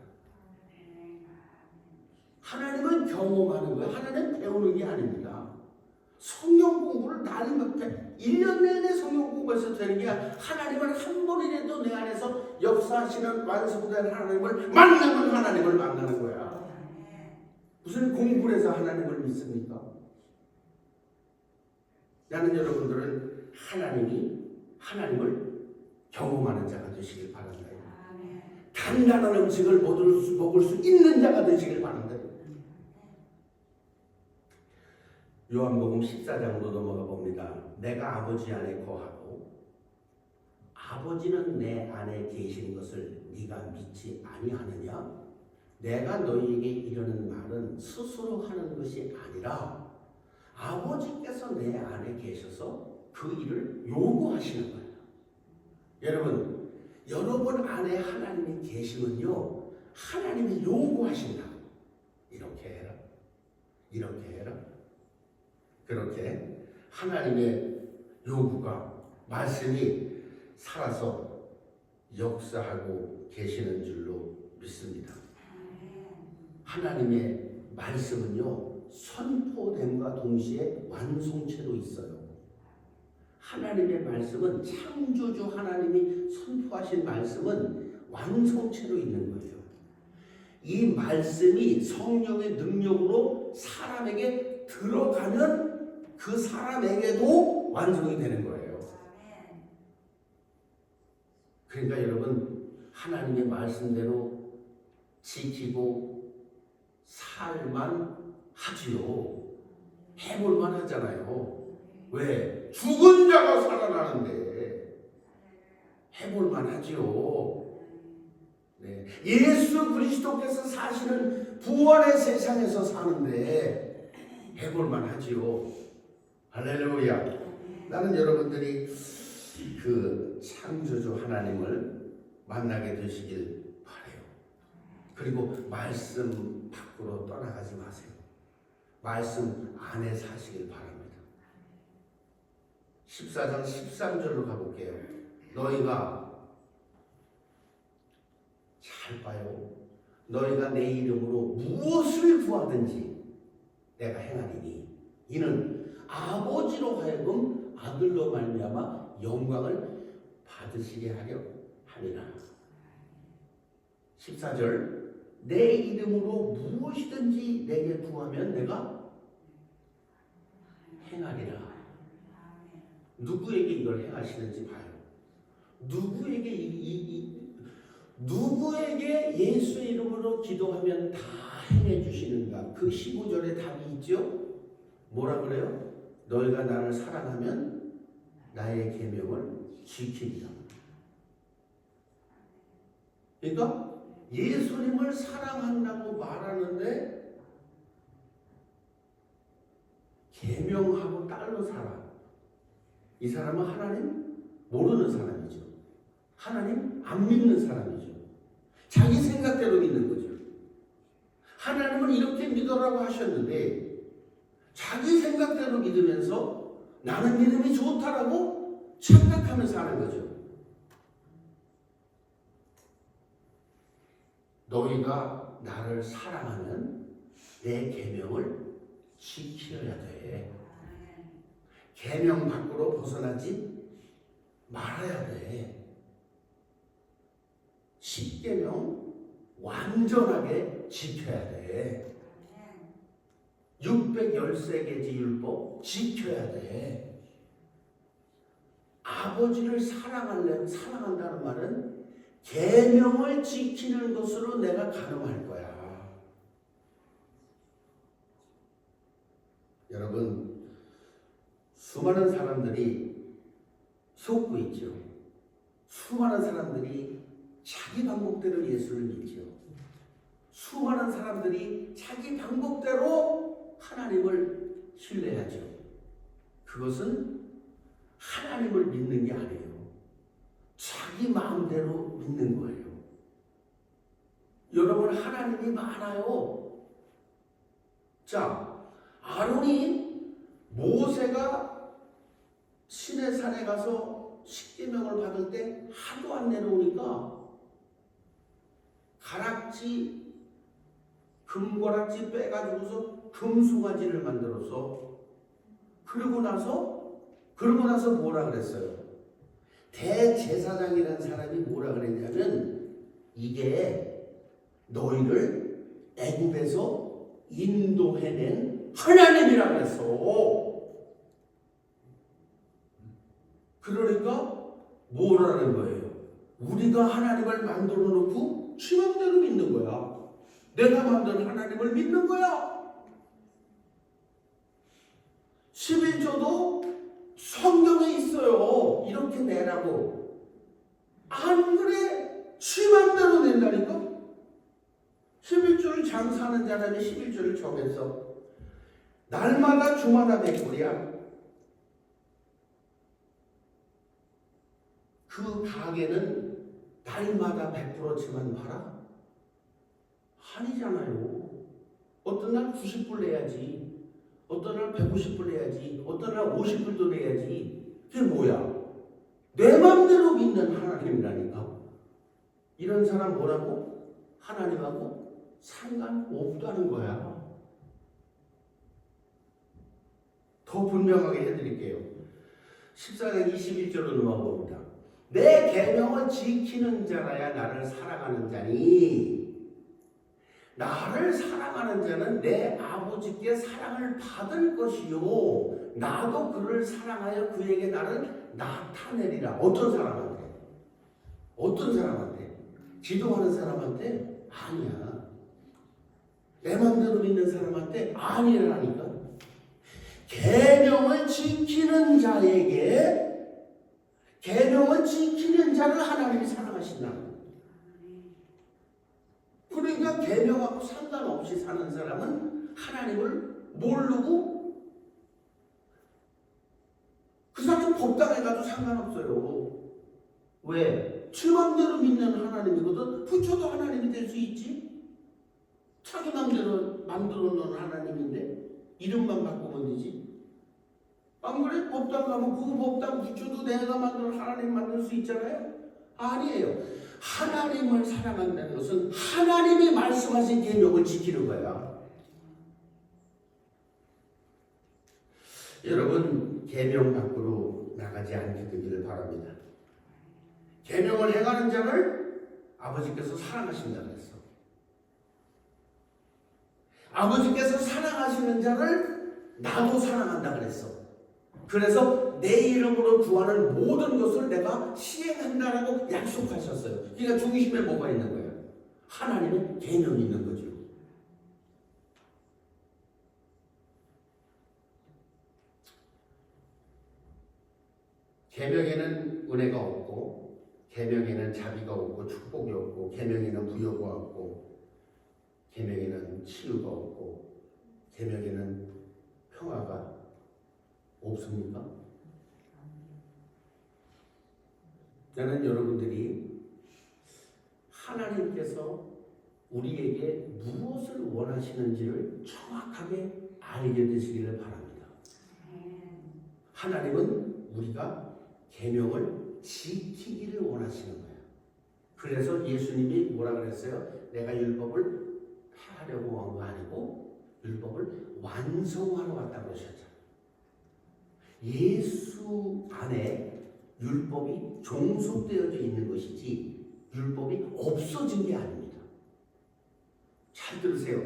[SPEAKER 3] 하나님은 경험하는 거예요. 하나님은 배우는 게 아닙니다. 성경 공부를 나는 못해. 1년 내내 성경 공부해서 되는 게 하나님은 한 번이라도 내 안에서 역사하시는 완성된 하나님을 만나면 하나님을 만나는 거야. 무슨 공부를 해서 하나님을 믿습니까? 나는 여러분들은 하나님을 경험하는 자가 되시길 바랍니다. 단단한 음식을 먹을 수 있는 자가 되시길 바랍니다. 요한복음 14장으로 넘어가 봅니다. 내가 아버지 안에 거하고 아버지는 내 안에 계신 것을 네가 믿지 아니하느냐? 내가 너희에게 이르는 말은 스스로 하는 것이 아니라 아버지께서 내 안에 계셔서 그 일을 요구하시는 거예요. 여러분 안에 하나님이 계시면요, 하나님이 요구하신다. 이렇게 해라, 이렇게 해라. 그렇게 하나님의 요구가, 말씀이 살아서 역사하고 계시는 줄로 믿습니다. 하나님의 말씀은요, 선포됨과 동시에 완성체도 있어요. 하나님의 말씀은, 창조주 하나님이 선포하신 말씀은 완성체로 있는 거예요. 이 말씀이 성령의 능력으로 사람에게 들어가면 그 사람에게도 완성이 되는 거예요. 그러니까 여러분, 하나님의 말씀대로 지키고 살만 하지요. 해볼만 하잖아요. 왜? 죽은 자가 살아나는데 해볼만 하지요. 네. 예수 그리스도께서 사시는 부활의 세상에서 사는데 해볼만 하지요. 할렐루야. 나는 여러분들이 그 창조주 하나님을 만나게 되시길 바라요. 그리고 말씀 밖으로 떠나가지 마세요. 말씀 안에 사시길 바랍니다. 14장 13절로 가볼게요. 너희가 잘 봐요. 너희가 내 이름으로 무엇을 구하든지 내가 행하리니 이는 아버지로 하여금 아들로 말미암아 영광을 받으시게 하려 함이라. 14절 내 이름으로 무엇이든지 내게 구하면 내가 행하리라. 누구에게 이걸 행하시는지 봐요. 누구에게 예수의 이름으로 기도하면 다 행해 주시는가? 그 15절에 답이 있죠. 뭐라 그래요? 너희가 나를 사랑하면 나의 계명을 지키리라. 그러니까 예수님을 사랑한다고 말하는데 계명하고 딸로 살아. 이 사람은 하나님 모르는 사람이죠. 하나님 안 믿는 사람이죠. 자기 생각대로 믿는 거죠. 하나님은 이렇게 믿으라고 하셨는데 자기 생각대로 믿으면서 나는 믿음이 좋다라고 착각하면서 하는 거죠. 너희가 나를 사랑하면 내 계명을 지켜야 돼. 계명 밖으로 벗어나지 말아야 돼. 10계명 완전하게 지켜야 돼. 613개지 율법 지켜야 돼. 아버지를 사랑한다는 말은 계명을 지키는 것으로 내가 가능할 거야. 여러분, 수많은 사람들이 속고 있죠. 수많은 사람들이 자기 방법대로 예수를 믿죠. 수많은 사람들이 자기 방법대로 하나님을 신뢰하죠. 그것은 하나님을 믿는 게 아니에요. 자기 마음대로 믿는 거예요. 여러분, 하나님이 많아요. 자, 아론이 모세가 시내산에 가서 십계명을 받을 때 하도 안 내려오니까 가락지, 금가락지 빼가지고서 금송아지를 만들어서 그러고 나서 뭐라 그랬어요? 대제사장이라는 사람이 뭐라 그랬냐면 이게 너희를 애굽에서 인도해낸 하나님이라 그랬어. 그러니까 뭐라는 거예요? 우리가 하나님을 만들어 놓고 지 맘대로 믿는 거야. 내가 만든 하나님을 믿는 거야. 11조도 성경에 있어요. 이렇게 내라고. 안 그래? 지 맘대로 낸다니까? 11조를 장사하는 사람이 11조를 정했어. 날마다 주마다 100불이야. 그 가게는 날마다 100%치만 팔아? 아니잖아요. 어떤 날 90불 내야지. 어떤 날 150불 내야지. 어떤 날 50불도 내야지. 그게 뭐야? 내 맘대로 믿는 하나님이라니까. 이런 사람 뭐라고? 하나님하고 상관없다는 거야. 더 분명하게 해드릴게요. 14장 21절로 넘어가 봅니다. 내 계명을 지키는 자라야 나를 사랑하는 자니 나를 사랑하는 자는 내 아버지께 사랑을 받을 것이요 나도 그를 사랑하여 그에게 나를 나타내리라. 어떤 사람한테? 어떤 사람한테? 기도하는 사람한테? 아니야. 내 마음대로 믿는 사람한테? 아니라니까. 계명을 지키는 자에게 계명을 지키는 자를 하나님이 사랑하신다. 그러니까 계명하고 상관없이 사는 사람은 하나님을 모르고 그 사람은 법당에 가도 상관없어요. 왜? 지 맘대로 믿는 하나님이거든. 부처도 하나님이 될 수 있지. 자기 맘대로 만들어 놓은 하나님인데 이름만 바꾸면 되지. 안 그래? 법당 가면 그 법당 부처도 내가 만든 하나님 만들 수 있잖아요. 아니에요. 하나님을 사랑한다는 것은 하나님이 말씀하신 계명을 지키는 거야. 여러분, 계명 밖으로 나가지 않게 되기를 바랍니다. 계명을 행하는 자를 아버지께서 사랑하신다고 했어. 아버지께서 사랑하시는 자를 나도 사랑한다 그랬어. 그래서 내 이름으로 구하는 모든 것을 내가 시행한다라고 약속하셨어요. 그러니까 중심에 뭐가 있는 거예요? 하나님의 계명이 있는 거죠. 계명에는 은혜가 없고, 계명에는 자비가 없고, 축복이 없고, 계명에는 부여가 없고, 계명에는 치유가 없고, 계명에는 평화가 없습니까? 나는 여러분들이 하나님께서 우리에게 무엇을 원하시는지를 정확하게 알게 되시기를 바랍니다. 하나님은 우리가 계명을 지키기를 원하시는 거예요. 그래서 예수님이 뭐라 그랬어요? 내가 율법을 폐하려고 한 거 아니고 율법을 완성하러 왔다고 그러셨잖아요. 예수 안에 율법이 종속되어져 있는 것이지 율법이 없어진 게 아닙니다. 잘 들으세요.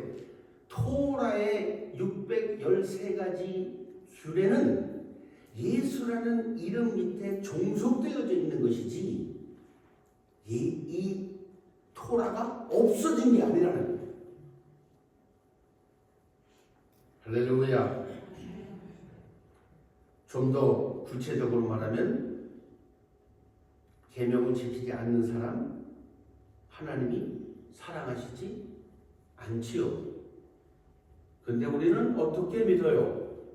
[SPEAKER 3] 토라의 613가지 규례는 예수라는 이름 밑에 종속되어져 있는 것이지 이 토라가 없어진 게 아니라는 거예요. 할렐루야. 좀 더 구체적으로 말하면 계명을 지키지 않는 사람 하나님이 사랑하시지 않지요. 근데 우리는 어떻게 믿어요?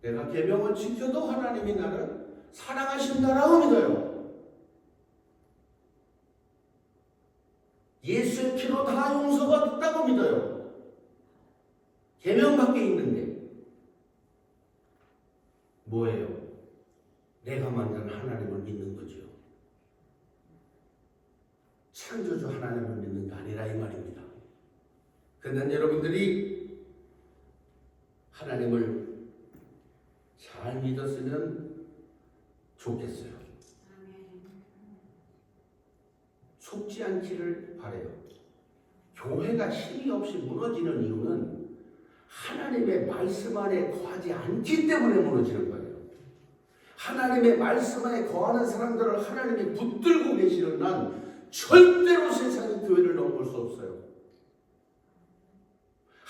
[SPEAKER 3] 내가 계명을 지켜도 하나님이 나를 사랑하신다라고 믿어요. 예수의 피로 다 용서받았다고 믿어요. 계명 밖에 있는데 뭐예요? 내가 만든 하나님을 믿는 거죠. 창조주 하나님을 믿는 게 아니라 이 말입니다. 그런데 여러분들이 하나님을 잘 믿었으면 좋겠어요. 속지 않기를 바라요. 교회가 힘이 없이 무너지는 이유는 하나님의 말씀 안에 거하지 않기 때문에 무너지는 거예요. 하나님의 말씀 안에 거하는 사람들을 하나님이 붙들고 계시는 한 절대로 세상의 교회를 넘볼 수 없어요.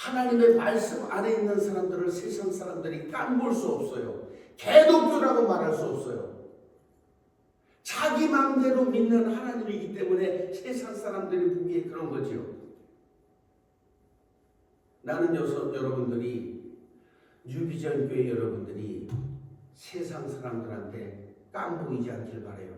[SPEAKER 3] 하나님의 말씀 안에 있는 사람들을 세상 사람들이 깐볼 수 없어요. 개독교라고 말할 수 없어요. 자기 마음대로 믿는 하나님이기 때문에 세상 사람들이 보기에 그런 거지요. 나는 여러분들이 뉴비전 교회 여러분들이 세상 사람들한테 깐보이지 않길 바라요.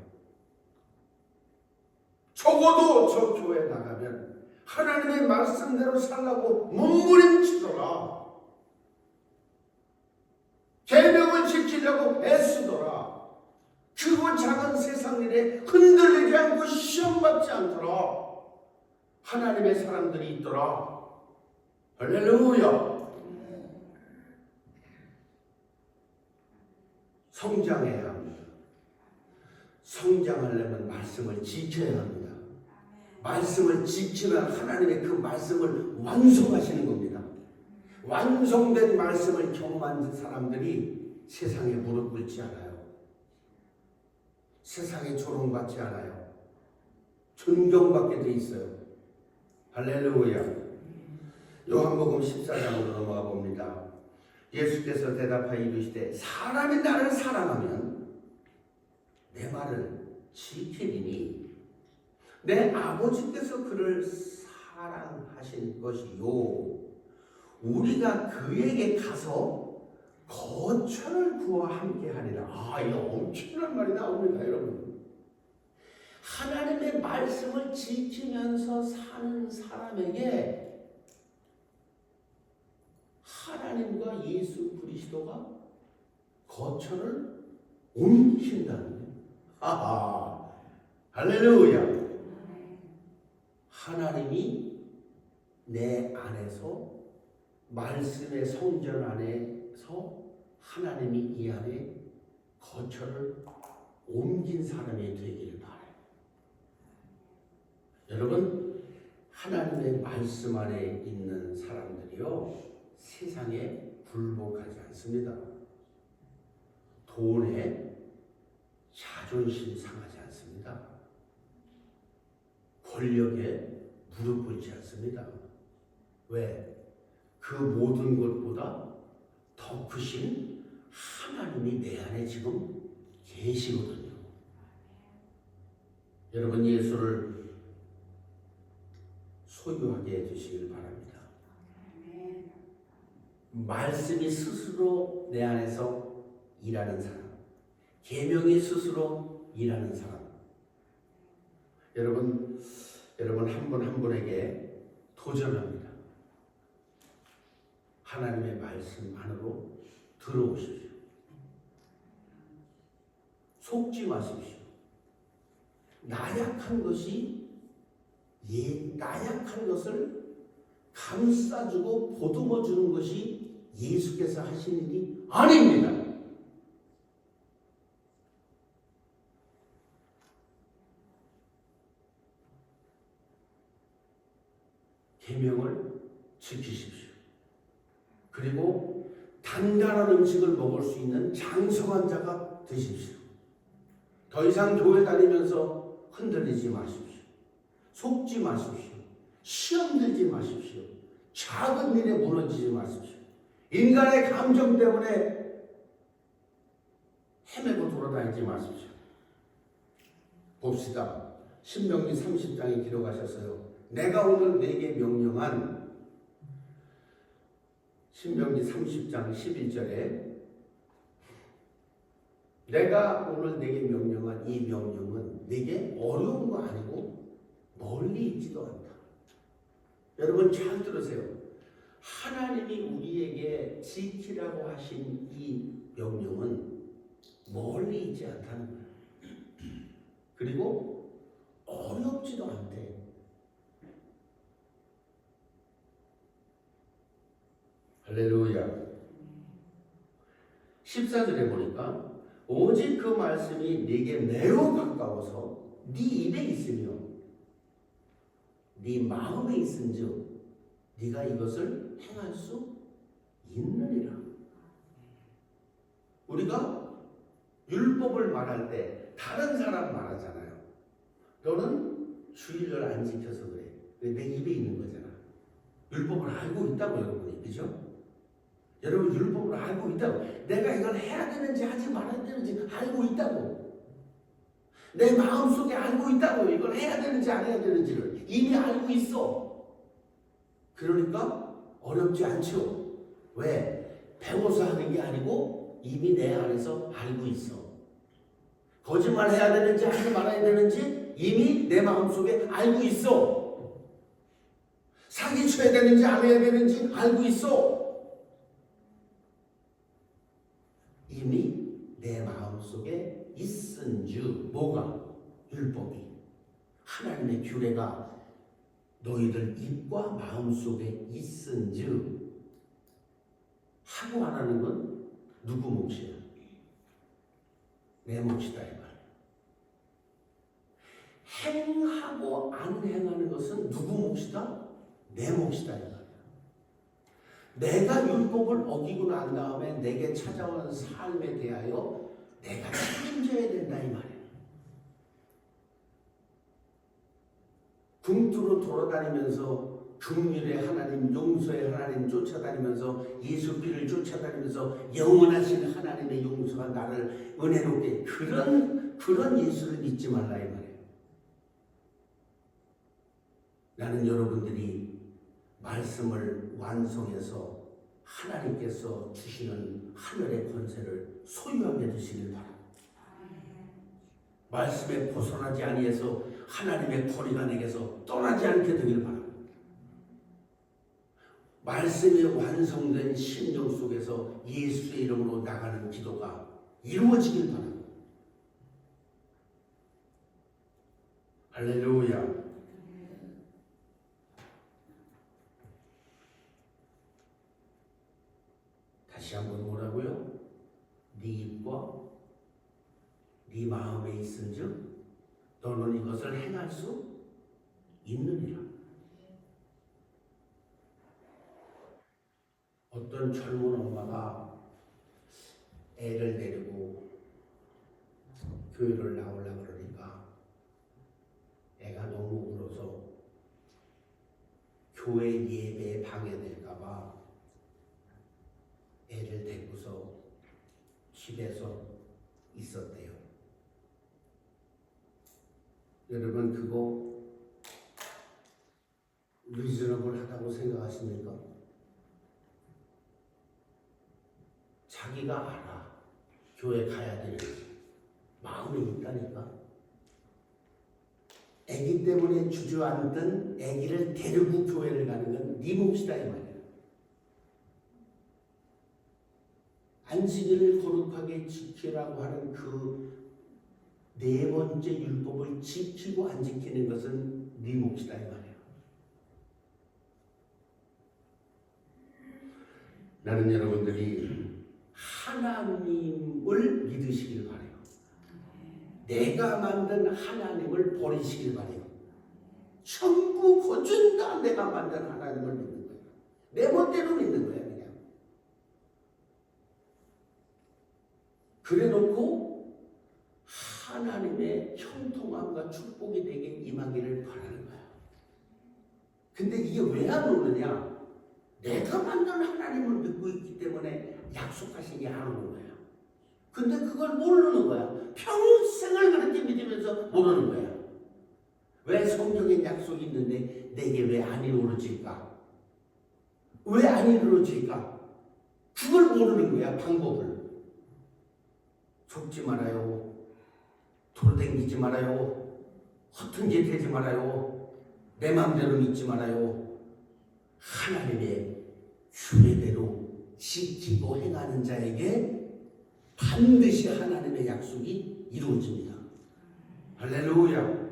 [SPEAKER 3] 적어도 저 교회 나가면 하나님의 말씀대로 살라고 몸부림치더라. 계명을 지키려고 애쓰더라. 크고 작은 세상 일에 흔들리지 않고 시험받지 않더라. 하나님의 사람들이 있더라. 할렐루야. 성장해야 합니다. 성장하려면 말씀을 지켜야 합니다. 말씀을 지키면 하나님의 그 말씀을 완성하시는 겁니다. 완성된 말씀을 경험한 사람들이 세상에 무릎 꿇지 않아요. 세상에 조롱받지 않아요. 존경받게 돼 있어요. 할렐루야. 요한복음 14장으로 넘어가 봅니다. 예수께서 대답하여 이르시되 사람이 나를 사랑하면 내 말을 지키리니 내 아버지께서 그를 사랑하신 것이요 우리가 그에게 가서 거처를 구하 함께 하리라. 이거 엄청난 말이 나옵니다, 여러분. 하나님의 말씀을 지키면서 사는 사람에게 하나님과 예수 그리스도가 거처를 옮기신다는 거예요. 할렐루야. 하나님이 내 안에서 말씀의 성전 안에서 하나님이 이 안에 거처를 옮긴 사람이 되기를 바라요. 여러분, 하나님의 말씀 안에 있는 사람들이요 세상에 굴복하지 않습니다. 돈에 자존심 상하지 않습니다. 권력에 무릎 꿇지 않습니다. 왜? 그 모든 것보다 더 크신 하나님이 내 안에 지금 계시거든요. 여러분, 예수를 소유하게 해주시길 바랍니다. 말씀이 스스로 내 안에서 일하는 사람, 계명이 스스로 일하는 사람. 여러분 한 분 한 분에게 도전합니다. 하나님의 말씀 안으로 들어오십시오. 속지 마십시오. 나약한 것을 감싸주고 보듬어주는 것이 예수께서 하신 일이 아닙니다. 계명을 지키십시오. 그리고 단단한 음식을 먹을 수 있는 장성한 자가 되십시오. 더 이상 교회 다니면서 흔들리지 마십시오. 속지 마십시오. 시험 들지 마십시오. 작은 일에 무너지지 마십시오. 인간의 감정 때문에 헤매고 돌아다니지 마십시오. 봅시다. 신명기 30장에 기록하셨어요. 내가 오늘 내게 명령한 신명기 30장 11절에 내가 오늘 내게 명령한 이 명령은 내게 어려운 거 아니고 멀리 있지도 않다. 여러분 잘 들으세요. 하나님이 우리에게 지키라고 하신 이 명령은 멀리 있지 않다는 거예요. 그리고 어렵지도 않대. 할렐루야. 14절에 보니까 오직 그 말씀이 네게 매우 가까워서 네 입에 있으며 네 마음에 있은즉 네가 이것을 행할 수 있느니라. 우리가 율법을 말할 때 다른 사람 말하잖아요. 너는 주일을 안 지켜서 그래. 내 입에 있는 거잖아. 율법을 알고 있다고 여러분이. 그죠? 여러분 율법을 알고 있다고. 내가 이걸 해야 되는지 하지 말아야 되는지 알고 있다고. 내 마음속에 알고 있다고. 이걸 해야 되는지 안 해야 되는지를 이미 알고 있어. 그러니까 어렵지 않죠. 왜? 배워서 하는 게 아니고 이미 내 안에서 알고 있어. 거짓말 해야 되는지 하지 말아야 되는지 이미 내 마음속에 알고 있어. 사기쳐야 되는지 안 해야 되는지 알고 있어. 이미 내 마음속에 있은즉 뭐가? 율법이. 하나님의 규례가 너희들 입과 마음속에 있은즉 하고 안 하는 건 누구 몫이야? 내 몫이다 이 말. 행하고 안 행하는 것은 누구 몫이다? 내 몫이다 이 말이야. 내가 율법을 어기고 난 다음에 내게 찾아오는 삶에 대하여 내가 책임져야 된다 이 말이야. 궁투로 돌아다니면서 긍휼의 하나님, 용서의 하나님 쫓아다니면서 예수 피를 쫓아다니면서 영원하신 하나님의 용서가 나를 은혜롭게 그런 예수를 믿지 말라 이 말이에요. 나는 여러분들이 말씀을 완성해서 하나님께서 주시는 하늘의 권세를 소유하게 되시길 바랍니다. 말씀에 벗어나지 아니해서 하나님의 거리가 내게서 떠나지 않게 되길 바랍니다. 말씀이 완성된 심령 속에서 예수의 이름으로 나가는 기도가 이루어지길 바랍니다. 할렐루야. 다시 한번 뭐라고요? 네 입과 네 마음에 있은즉 너는 이것을 행할 수 있느니라. 어떤 젊은 엄마가 애를 데리고 교회를 나오려고 그러니까 애가 너무 울어서 교회 예배에 방해될까 봐 애를 데리고서 집에서 있었대요. 여러분 그거 리즈너블 하다고 생각하십니까? 자기가 알아. 교회 가야 되는지. 마음에 있다니까. 애기 때문에 주저앉던 애기를 데리고 교회를 가는 건 네 몫이다 이 말이야. 안식일을 거룩하게 지키라고 하는 그 네 번째 율법을 지키고 안 지키는 것은 네 몫이다 이 말이야. 나는 여러분들이 하나님을 믿으시길 바래요. 내가 만든 하나님을 버리시길 바래요. 전부 거준 다 내가 만든 하나님을 믿는 거야. 내 멋대로 믿는 거야 그냥. 그래놓고 하나님의 형통함과 축복이 내게 임하기를 바라는 거야. 근데 이게 왜 안 오느냐? 내가 만든 하나님을 믿고 있기 때문에 약속하신 게 안 오는 거야. 근데 그걸 모르는 거야. 평생을 그렇게 믿으면서 모르는 거야. 왜 성경에 약속이 있는데 내게 왜 안 이루어질까? 왜 안 이루어질까? 그걸 모르는 거야, 방법을. 죽지 말아요. 돌아다니지 말아요. 허튼 짓 하지 말아요. 내 마음대로 믿지 말아요. 하나님의 규례대로 지키고 행하는 자에게 반드시 하나님의 약속이 이루어집니다. 할렐루야.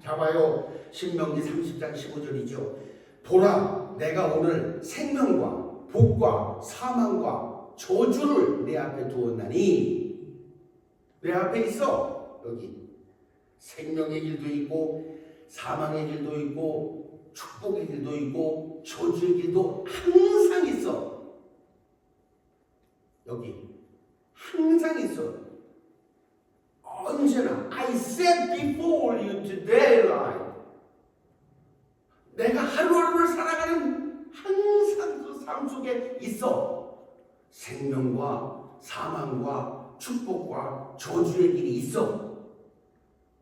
[SPEAKER 3] 자 봐요. 신명기 30장 15절이죠. 보라, 내가 오늘 생명과 복과 사망과 저주를 내 앞에 두었나니. 내 앞에 있어. 여기 생명의 길도 있고 사망의 길도 있고 축복의 길도 있고 저주의 길도 항상 있어. 여기 항상 있어. 언제나 I set before you today life. 내가 하루하루를 살아가는 항상 그 삶 속에 있어. 생명과 사망과 축복과 저주의 길이 있어.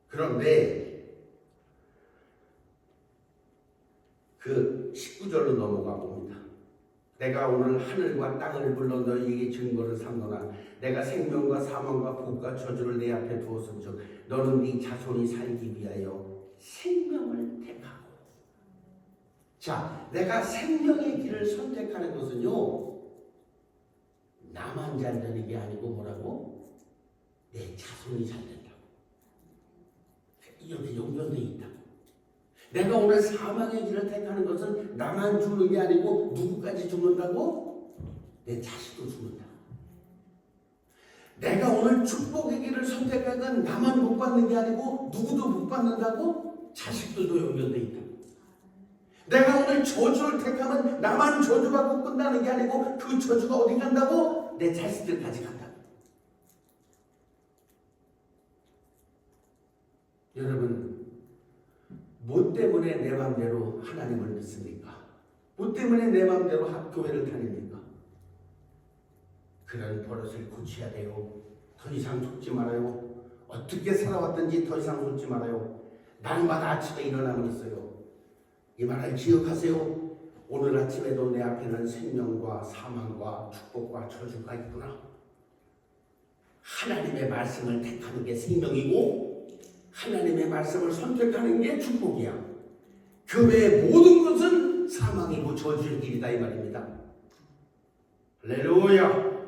[SPEAKER 3] 그런데 그 19절로 넘어가 봅니다. 내가 오늘 하늘과 땅을 불러 너희에게 증거를 삼노라. 내가 생명과 사망과 복과 저주를 내 앞에 두었은즉 너는 네 자손이 살기 위하여 생명을 택하고. 자, 내가 생명의 길을 선택하는 것은요, 나만 잘 되는 게 아니고 뭐라고? 내 자손이 잘 된다고. 이렇게 연결되어 있다고. 내가 오늘 사망의 길을 택하는 것은 나만 죽는 게 아니고 누구까지 죽는다고? 내 자식도 죽는다. 내가 오늘 축복의 길을 선택하건 나만 못 받는 게 아니고 누구도 못 받는다고? 자식들도 연결되어 있다. 내가 오늘 저주를 택하면 나만 저주받고 끝나는 게 아니고 그 저주가 어디 간다고? 내 자식들까지 간다. 여러분, 뭐 때문에 내 마음대로 하나님을 믿습니까? 뭐 때문에 내 마음대로 교회를 다닙니까? 그런 버릇을 고쳐야 돼요. 더 이상 속지 말아요. 어떻게 살아왔든지 더 이상 속지 말아요. 날마다 아침에 일어나면 있어요. 이 말을 기억하세요. 오늘 아침에도 내 앞에는 생명과 사망과 축복과 저주가 있구나. 하나님의 말씀을 택하는 게 생명이고 하나님의 말씀을 선택하는 게 축복이야. 그 외의 모든 것은 사망이고 저주의 길이다 이 말입니다. 할렐루야.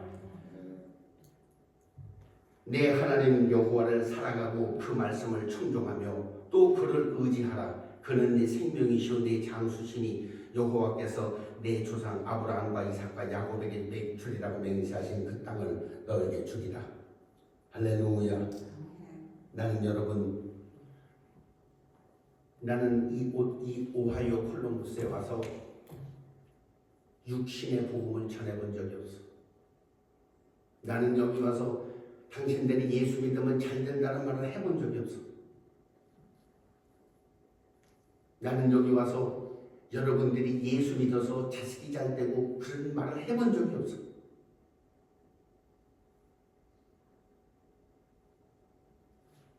[SPEAKER 3] 내 하나님 여호와를 사랑하고 그 말씀을 청종하며 또 그를 의지하라. 그는 내 생명이시오 내 장수시니 여호와께서 내 조상 아브라함과 이삭과 야곱에게 주리라고 맹세하신 그 땅을 너에게 주리라. 할렐루야. 나는 이 오하이오 콜럼부스에 와서 육신의 복음을 전해본 적이 없어. 나는 여기 와서 당신들이 예수 믿으면 잘 된다는 말을 해본 적이 없어. 나는 여기 와서 여러분들이 예수 믿어서 자식이 잘 되고 그런 말을 해본 적이 없어.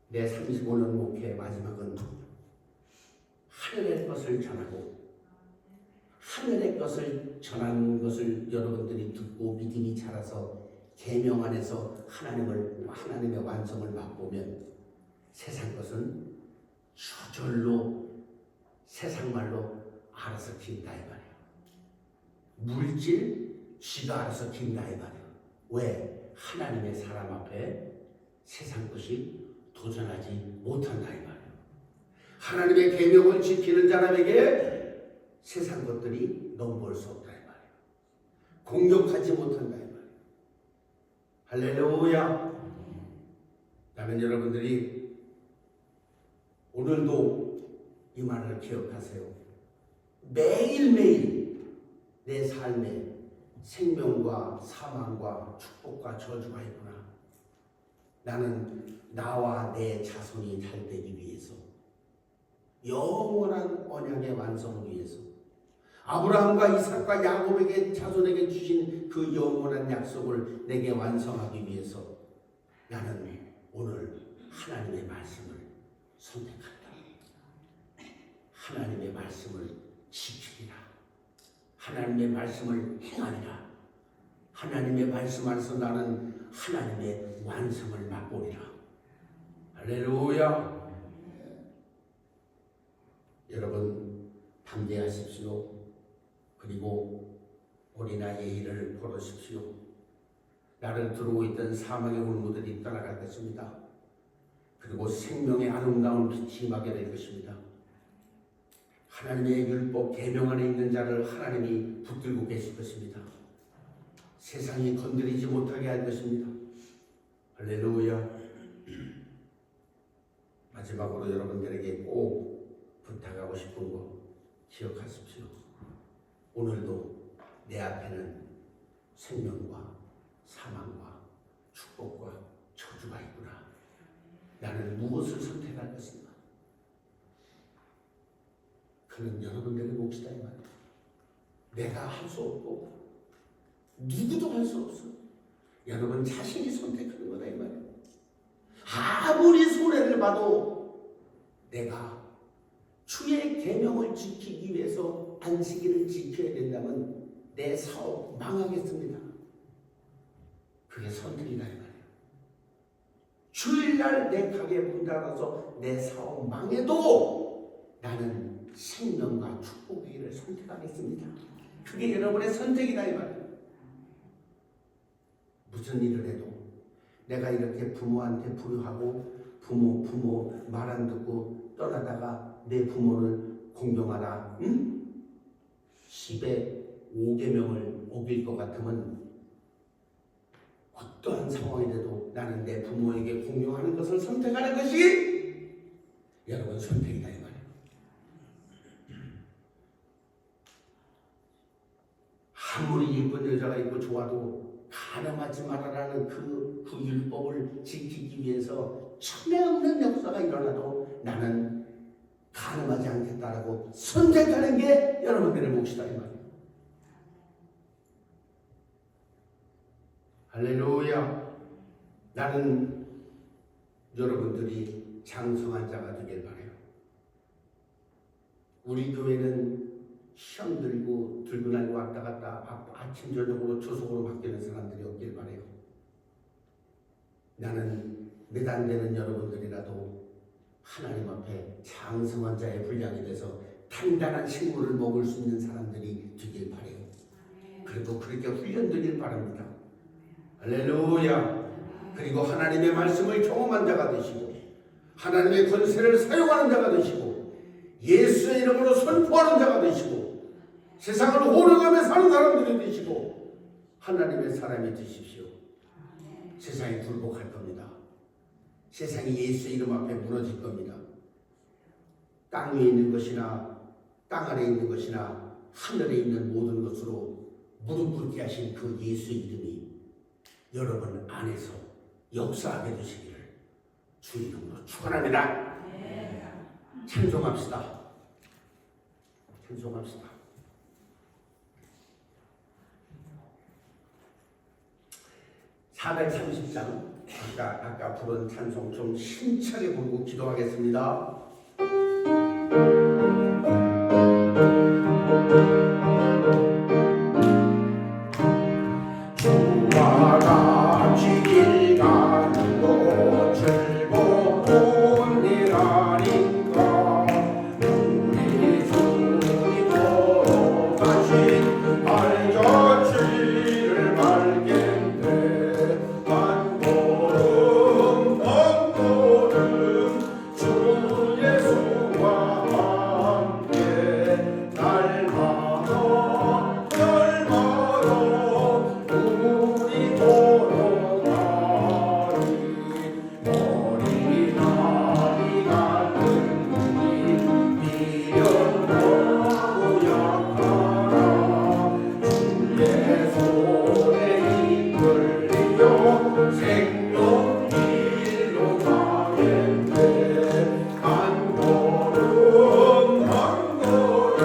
[SPEAKER 3] 내 35년 목회의 마지막은 하늘의 것을 전하고 하늘의 것을 전하는 것을 여러분들이 듣고 믿음이 자라서 계명 안에서 하나님의 완성을 맛보면 세상 것은 저절로 세상 말로 알아서 긴다 이 말이야. 물질 쥐가 알아서 긴다 이 말이야. 왜? 하나님의 사람 앞에 세상 것이 도전하지 못한다 이 말이야. 하나님의 계명을 지키는 사람에게 세상 것들이 넘볼 수 없다 이 말이야. 공격하지 못한다 이 말이야. 할렐루야. 나는 여러분들이 오늘도 이 말을 기억하세요. 매일매일 내 삶에 생명과 사망과 축복과 저주가 있구나. 나는 나와 내 자손이 잘 되기 위해서 영원한 언약의 완성을 위해서 아브라함과 이삭과 야곱에게 자손에게 주신 그 영원한 약속을 내게 완성하기 위해서 나는 오늘 하나님의 말씀을 선택한다. 하나님의 말씀을 지키리라. 하나님의 말씀을 행하리라. 하나님의 말씀 안에서 나는 하나님의 완성을 맛보리라. 할렐루야. 여러분 담대하십시오. 그리고 어린아이의 일을 벌으십시오. 나를 두르고 있던 사망의 울무들이 떠나갈 것입니다. 그리고 생명의 아름다운 빛이 임하게 될 것입니다. 하나님의 율법 계명 안에 있는 자를 하나님이 붙들고 계실 것입니다. 세상이 건드리지 못하게 할 것입니다. 할렐루야. 마지막으로 여러분들에게 꼭 부탁하고 싶은 거 기억하십시오. 오늘도 내 앞에는 생명과 사망과 축복과 저주가 있구나. 나는 무엇을 선택할 것인가? 그는 여러분들의 몫이다 이 말이에요. 내가 할 수 없고 누구도 할 수 없어. 여러분 자신이 선택하는 거다 이 말이에요. 아무리 손해를 봐도 내가 주의 계명을 지키기 위해서 안식일을 지켜야 된다면 내 사업 망하겠습니다. 그게 선택이다 이 말이에요. 주일날 내 가게 문 닫아서 내 사업 망해도 나는 생명과 축복의 길을 선택하겠습니다. 그게 여러분의 선택이다 이 말이에요. 무슨 일을 해도 내가 이렇게 부모한테 불효하고 부모 말 안 듣고 떠나다가 내 부모를 공경하라, 10의 5계명을 어길 것 같으면 어떠한 상황이라도 나는 내 부모에게 공경하는 것을 선택하는 것이 여러분 선택이다 이 말이에요. 아무리 예쁜 여자가 있고 좋아도 가늠하지 말아라는 그 율법을 지키기 위해서 천에 없는 역사가 일어나도 나는 가늠하지 않겠다라고 선택하는 게 여러분들의 몫이다 이 말이에요. 할렐루야. 나는 여러분들이 장성한 자가 되길 바라요. 우리 교회는 시험 들고 날고 왔다 갔다 아침 저녁으로 초속으로 바뀌는 사람들이 없길 바라요. 나는 몇 안 되는 여러분들이라도 하나님 앞에 장성한 자의 분량이 돼서 단단한 식물을 먹을 수 있는 사람들이 되길 바라요. 그리고 그렇게 훈련되길 바랍니다. 할렐루야. 그리고 하나님의 말씀을 경험한 자가 되시고 하나님의 권세를 사용하는 자가 되시고 예수의 이름으로 선포하는 자가 되시고 세상을 호령하며 사는 사람들이 되시고 하나님의 사람이 되십시오. 세상이 굴복할 겁니다. 세상이 예수의 이름 앞에 무너질 겁니다. 땅 위에 있는 것이나 땅 아래에 있는 것이나 하늘에 있는 모든 것으로 무릎 꿇게 하신 그 예수의 이름이 여러분 안에서 역사하게 되시기를 주 이름으로 축원합니다. 찬송합시다. 찬송합시다. 430장 아까 부른 찬송 좀 힘차게 부르고 기도하겠습니다.
[SPEAKER 1] 주와 같이 길 가는 곳 즐거운 일 아닌가. 우리 주님 걸어가신 발자취를 밟겠네. 한 걸음 한 걸음 주 예수와 함께 날마다 우리 걸어가리. 어린아이 같은 우리 미련하고 약하나 주의 손에 이끌려 생명길로 가겠네. 한 걸음 한 걸음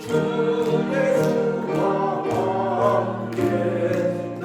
[SPEAKER 1] 주 예수와 함께 날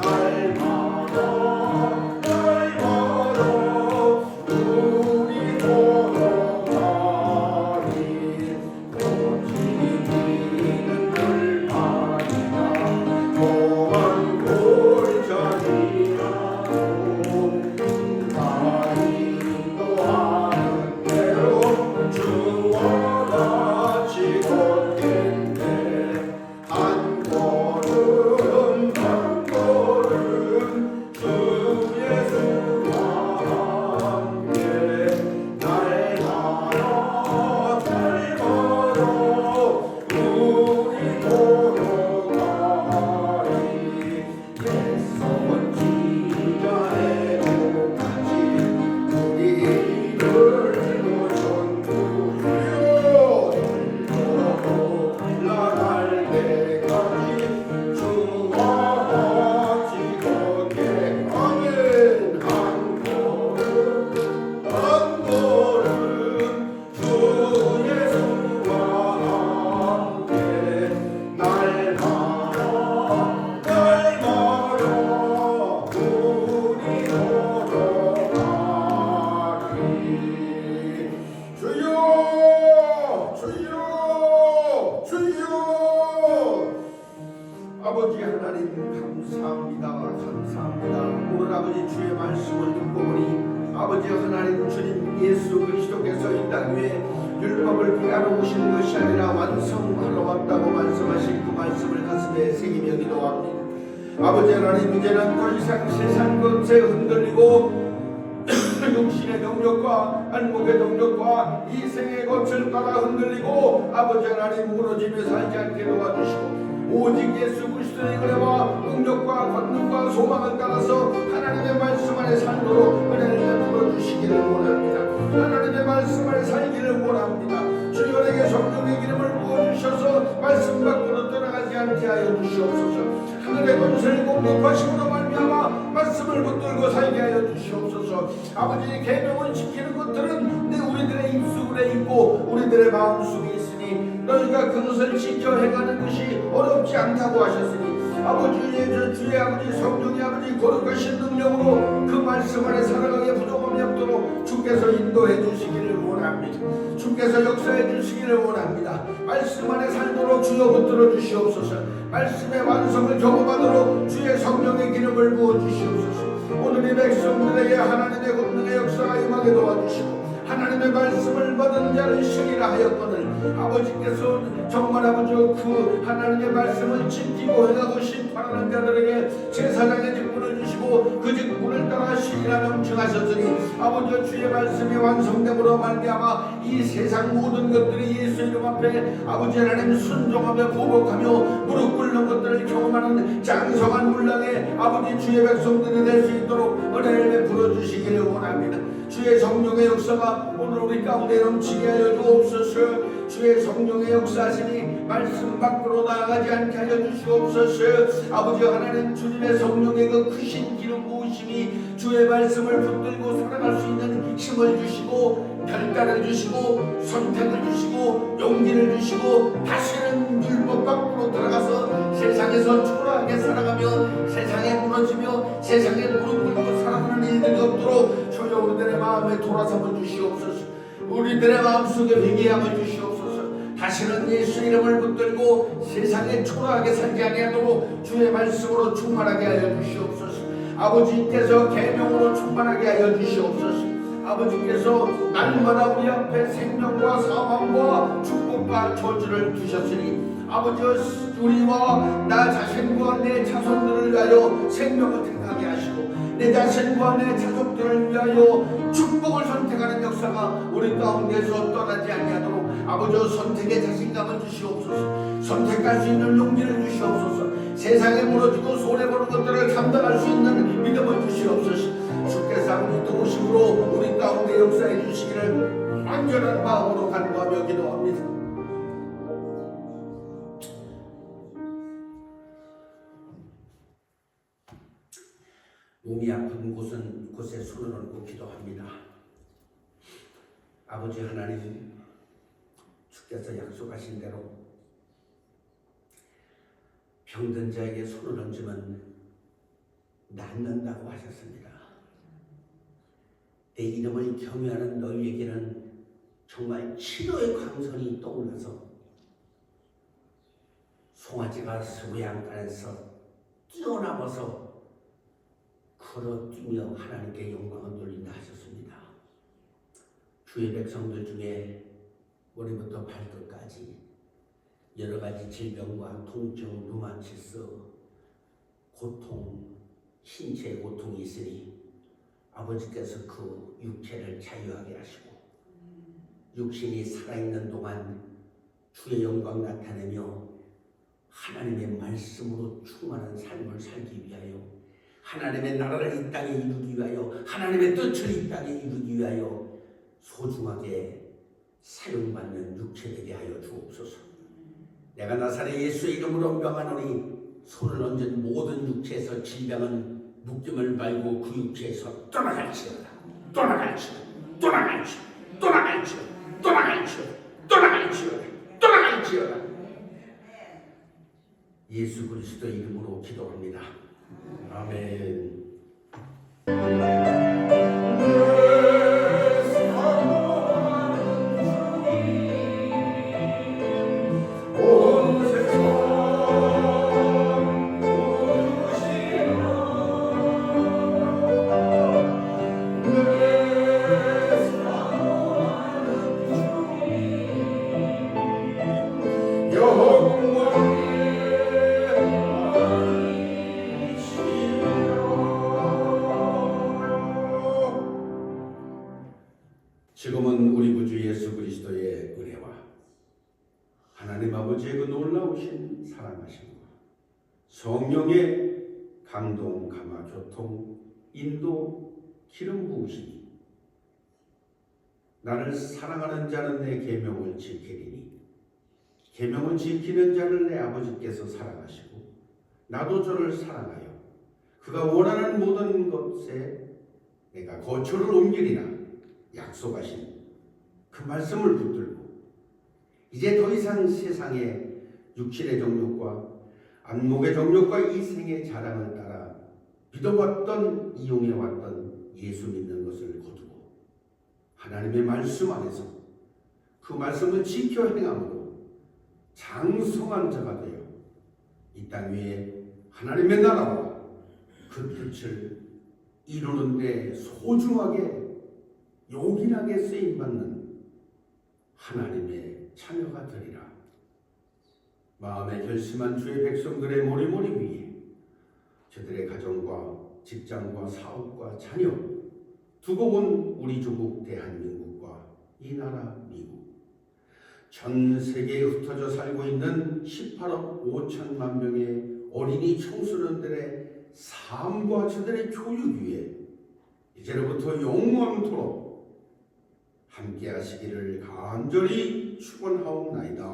[SPEAKER 3] 아버지 주의 말씀을 듣고 보니 아버지 하나님 주님 예수 그리스도께서 이 땅 위에 율법을 폐하러 오신 것이 아니라 완성하러 왔다고 말씀하신 그 말씀을 가슴에 새기며 기도합니다. 아버지 하나님 이제는 더 이상 세상 것에 흔들리고 육신의 동력과 안목의 동력과 이생의 것을 따라 흔들리고 아버지 하나님 무너지며 살지 않게 도와주시고 오직 예수 그리스도의 은혜와 능력과 권능과 소망을 따라서 하나님의 말씀 안에 살도록 은혜를 풀어주시기를 원합니다. 하나님의 말씀 안에 살기를 원합니다. 주님에게 성령의 기름을 부어주셔서 말씀 밖으로 떠나가지 않게 하여 주시옵소서. 하늘의 권세를 공립하심으로 말미암아 말씀을 붙들고 살게 하여 주시옵소서. 아버지 계명을 지키는 것들은 우리들의 입술에 있고 우리들의 마음속에 있으니 너희가 그것을 지켜 행하는 것이 어렵지 않다고 하셨으니 아버지의 주의 아버지 성령의 아버지 거룩하신 능력으로 그 말씀 안에 살아가게 부족함이 없도록 주께서 인도해 주시기를 원합니다. 주께서 역사해 주시기를 원합니다. 말씀 안에 살도록 주여 붙들어 주시옵소서. 말씀의 완성을 경험하도록 주의 성령의 기름을 부어 주시옵소서. 오늘 이 백성들에게 하나님의 권능의 역사가 임하게 도와주시고 하나님의 말씀을 받은 자를 시기라 하였거늘 아버지께서 정말 아버지 그 하나님의 말씀을 지키고 행하고 심판하는 자들에게 제사장의 직분을 주시고 그 직분을 따라 시기라 명칭하셨으니 아버지 주의 말씀이 완성됨으로 말미암아 이 세상 모든 것들이 예수 이름 앞에 아버지 하나님 순종하며 보복하며 무릎 꿇는 것들을 경험하는 장성한 문랑에 아버지 주의 백성들이 될 수 있도록 은혜를 베풀어 주시기를 원합니다. 주의 성령의 역사가 오늘 우리 가운데 넘치게 하여 주옵소서. 주의 성령의 역사하시니 말씀 밖으로 나아가지 않게 하여 주시옵소서. 아버지 하나님 주님의 성령의 그 크신 기름 부으심이 주의 말씀을 붙들고 살아갈 수 있는 힘을 주시고 결단을 주시고 선택을 주시고 용기를 주시고 다시는 율법 밖으로 들어가서 세상에서 초라하게 살아가며 세상에 무너지며 세상에 무릎 꿇고 살아가는 일들이 없도록 주여 우리들의 마음에 돌아서며 주시옵소서. 우리들의 마음속에 회개함을 주시옵소서. 다시는 예수 이름을 붙들고 세상에 초라하게 살지 아니하도록 주의 말씀으로 충만하게 하여 주시옵소서. 아버지께서 계명으로 충만하게 하여 주시옵소서. 아버지께서 날마다 우리 앞에 생명과 사망과 축복과 저주를 두셨으니 아버지 우리와 나 자신과 내 자손들을 위하여 생명을 택하게 하시고 내 자신과 내 자족들을 위하여 축복을 선택하는 역사가 우리 가운데서 떠나지 아니하도록 아버지 선택의 자신감을 주시옵소서. 선택할 수 있는 용기를 주시옵소서. 세상에 무너지고 손해보는 것들을 감당할 수 있는 믿음을 주시옵소서. 주께서 우리 도우심으로 우리 가운데 역사해 주시기를 완전한 마음으로 간구하며 기도합니다. 몸이 아픈 곳에 손을 얹고 기도합니다. 아버지 하나님, 주께서 약속하신 대로 병든 자에게 손을 얹으면 낫는다고 하셨습니다. 내 이름을 경외하는 너희에게는 정말 치료의 광선이 떠올라서 송아지가 수양간에서 뛰어나와서 걸어 뛰며 하나님께 영광을 돌린다 하셨습니다. 주의 백성들 중에 머리부터 발끝까지 여러 가지 질병과 통증, 루마티스, 고통, 신체의 고통이 있으니 아버지께서 그 육체를 자유하게 하시고 육신이 살아있는 동안 주의 영광 나타내며 하나님의 말씀으로 충만한 삶을 살기 위하여 하나님의 나라를 이 땅에 이루기 위하여 하나님의 뜻을 이 땅에 이루기 위하여 소중하게 사용받는 육체 되게 하여 주옵소서. 내가 나사렛 예수의 이름으로 명하노니 손을 얹은 모든 육체에서 질병은 묶임을 말고 그 육체에서 떠나갈지어다. 떠나갈지어다. 떠나갈지어다. 떠나갈지어다. 떠나갈지어다. 떠나갈지어다. 떠나갈지어다. 예수 그리스도 이름으로 기도합니다. 아멘. 아버지의 그 놀라우신 사랑하심과 성령의 감동, 감화, 교통, 인도, 기름 부으심이 나를 사랑하는 자는 내 계명을 지키리니 계명을 지키는 자를 내 아버지께서 사랑하시고 나도 저를 사랑하여 그가 원하는 모든 것에 내가 거처를 옮기리라 약속하신 그 말씀을 붙들고 이제 더 이상 세상의 육신의 정욕과 안목의 정욕과 이 생의 자랑을 따라 믿어왔던 이용해왔던 예수 믿는 것을 거두고 하나님의 말씀 안에서 그 말씀을 지켜 행함으로 장성한 자가 되어 이 땅 위에 하나님의 나라와 그 뜻을 이루는 데 소중하게 요긴하게 쓰임받는 하나님의 자녀가 되리라. 마음에 결심한 주의 백성들의 모리모리 위에 저들의 가정과 직장과 사업과 자녀 두고 온 우리 조국 대한민국과 이 나라 미국 전 세계에 흩어져 살고 있는 18억 5천만 명의 어린이 청소년들의 삶과 저들의 교육 위에 이제로부터 영원토록 함께 하시기를 간절히 축원하옵나이다.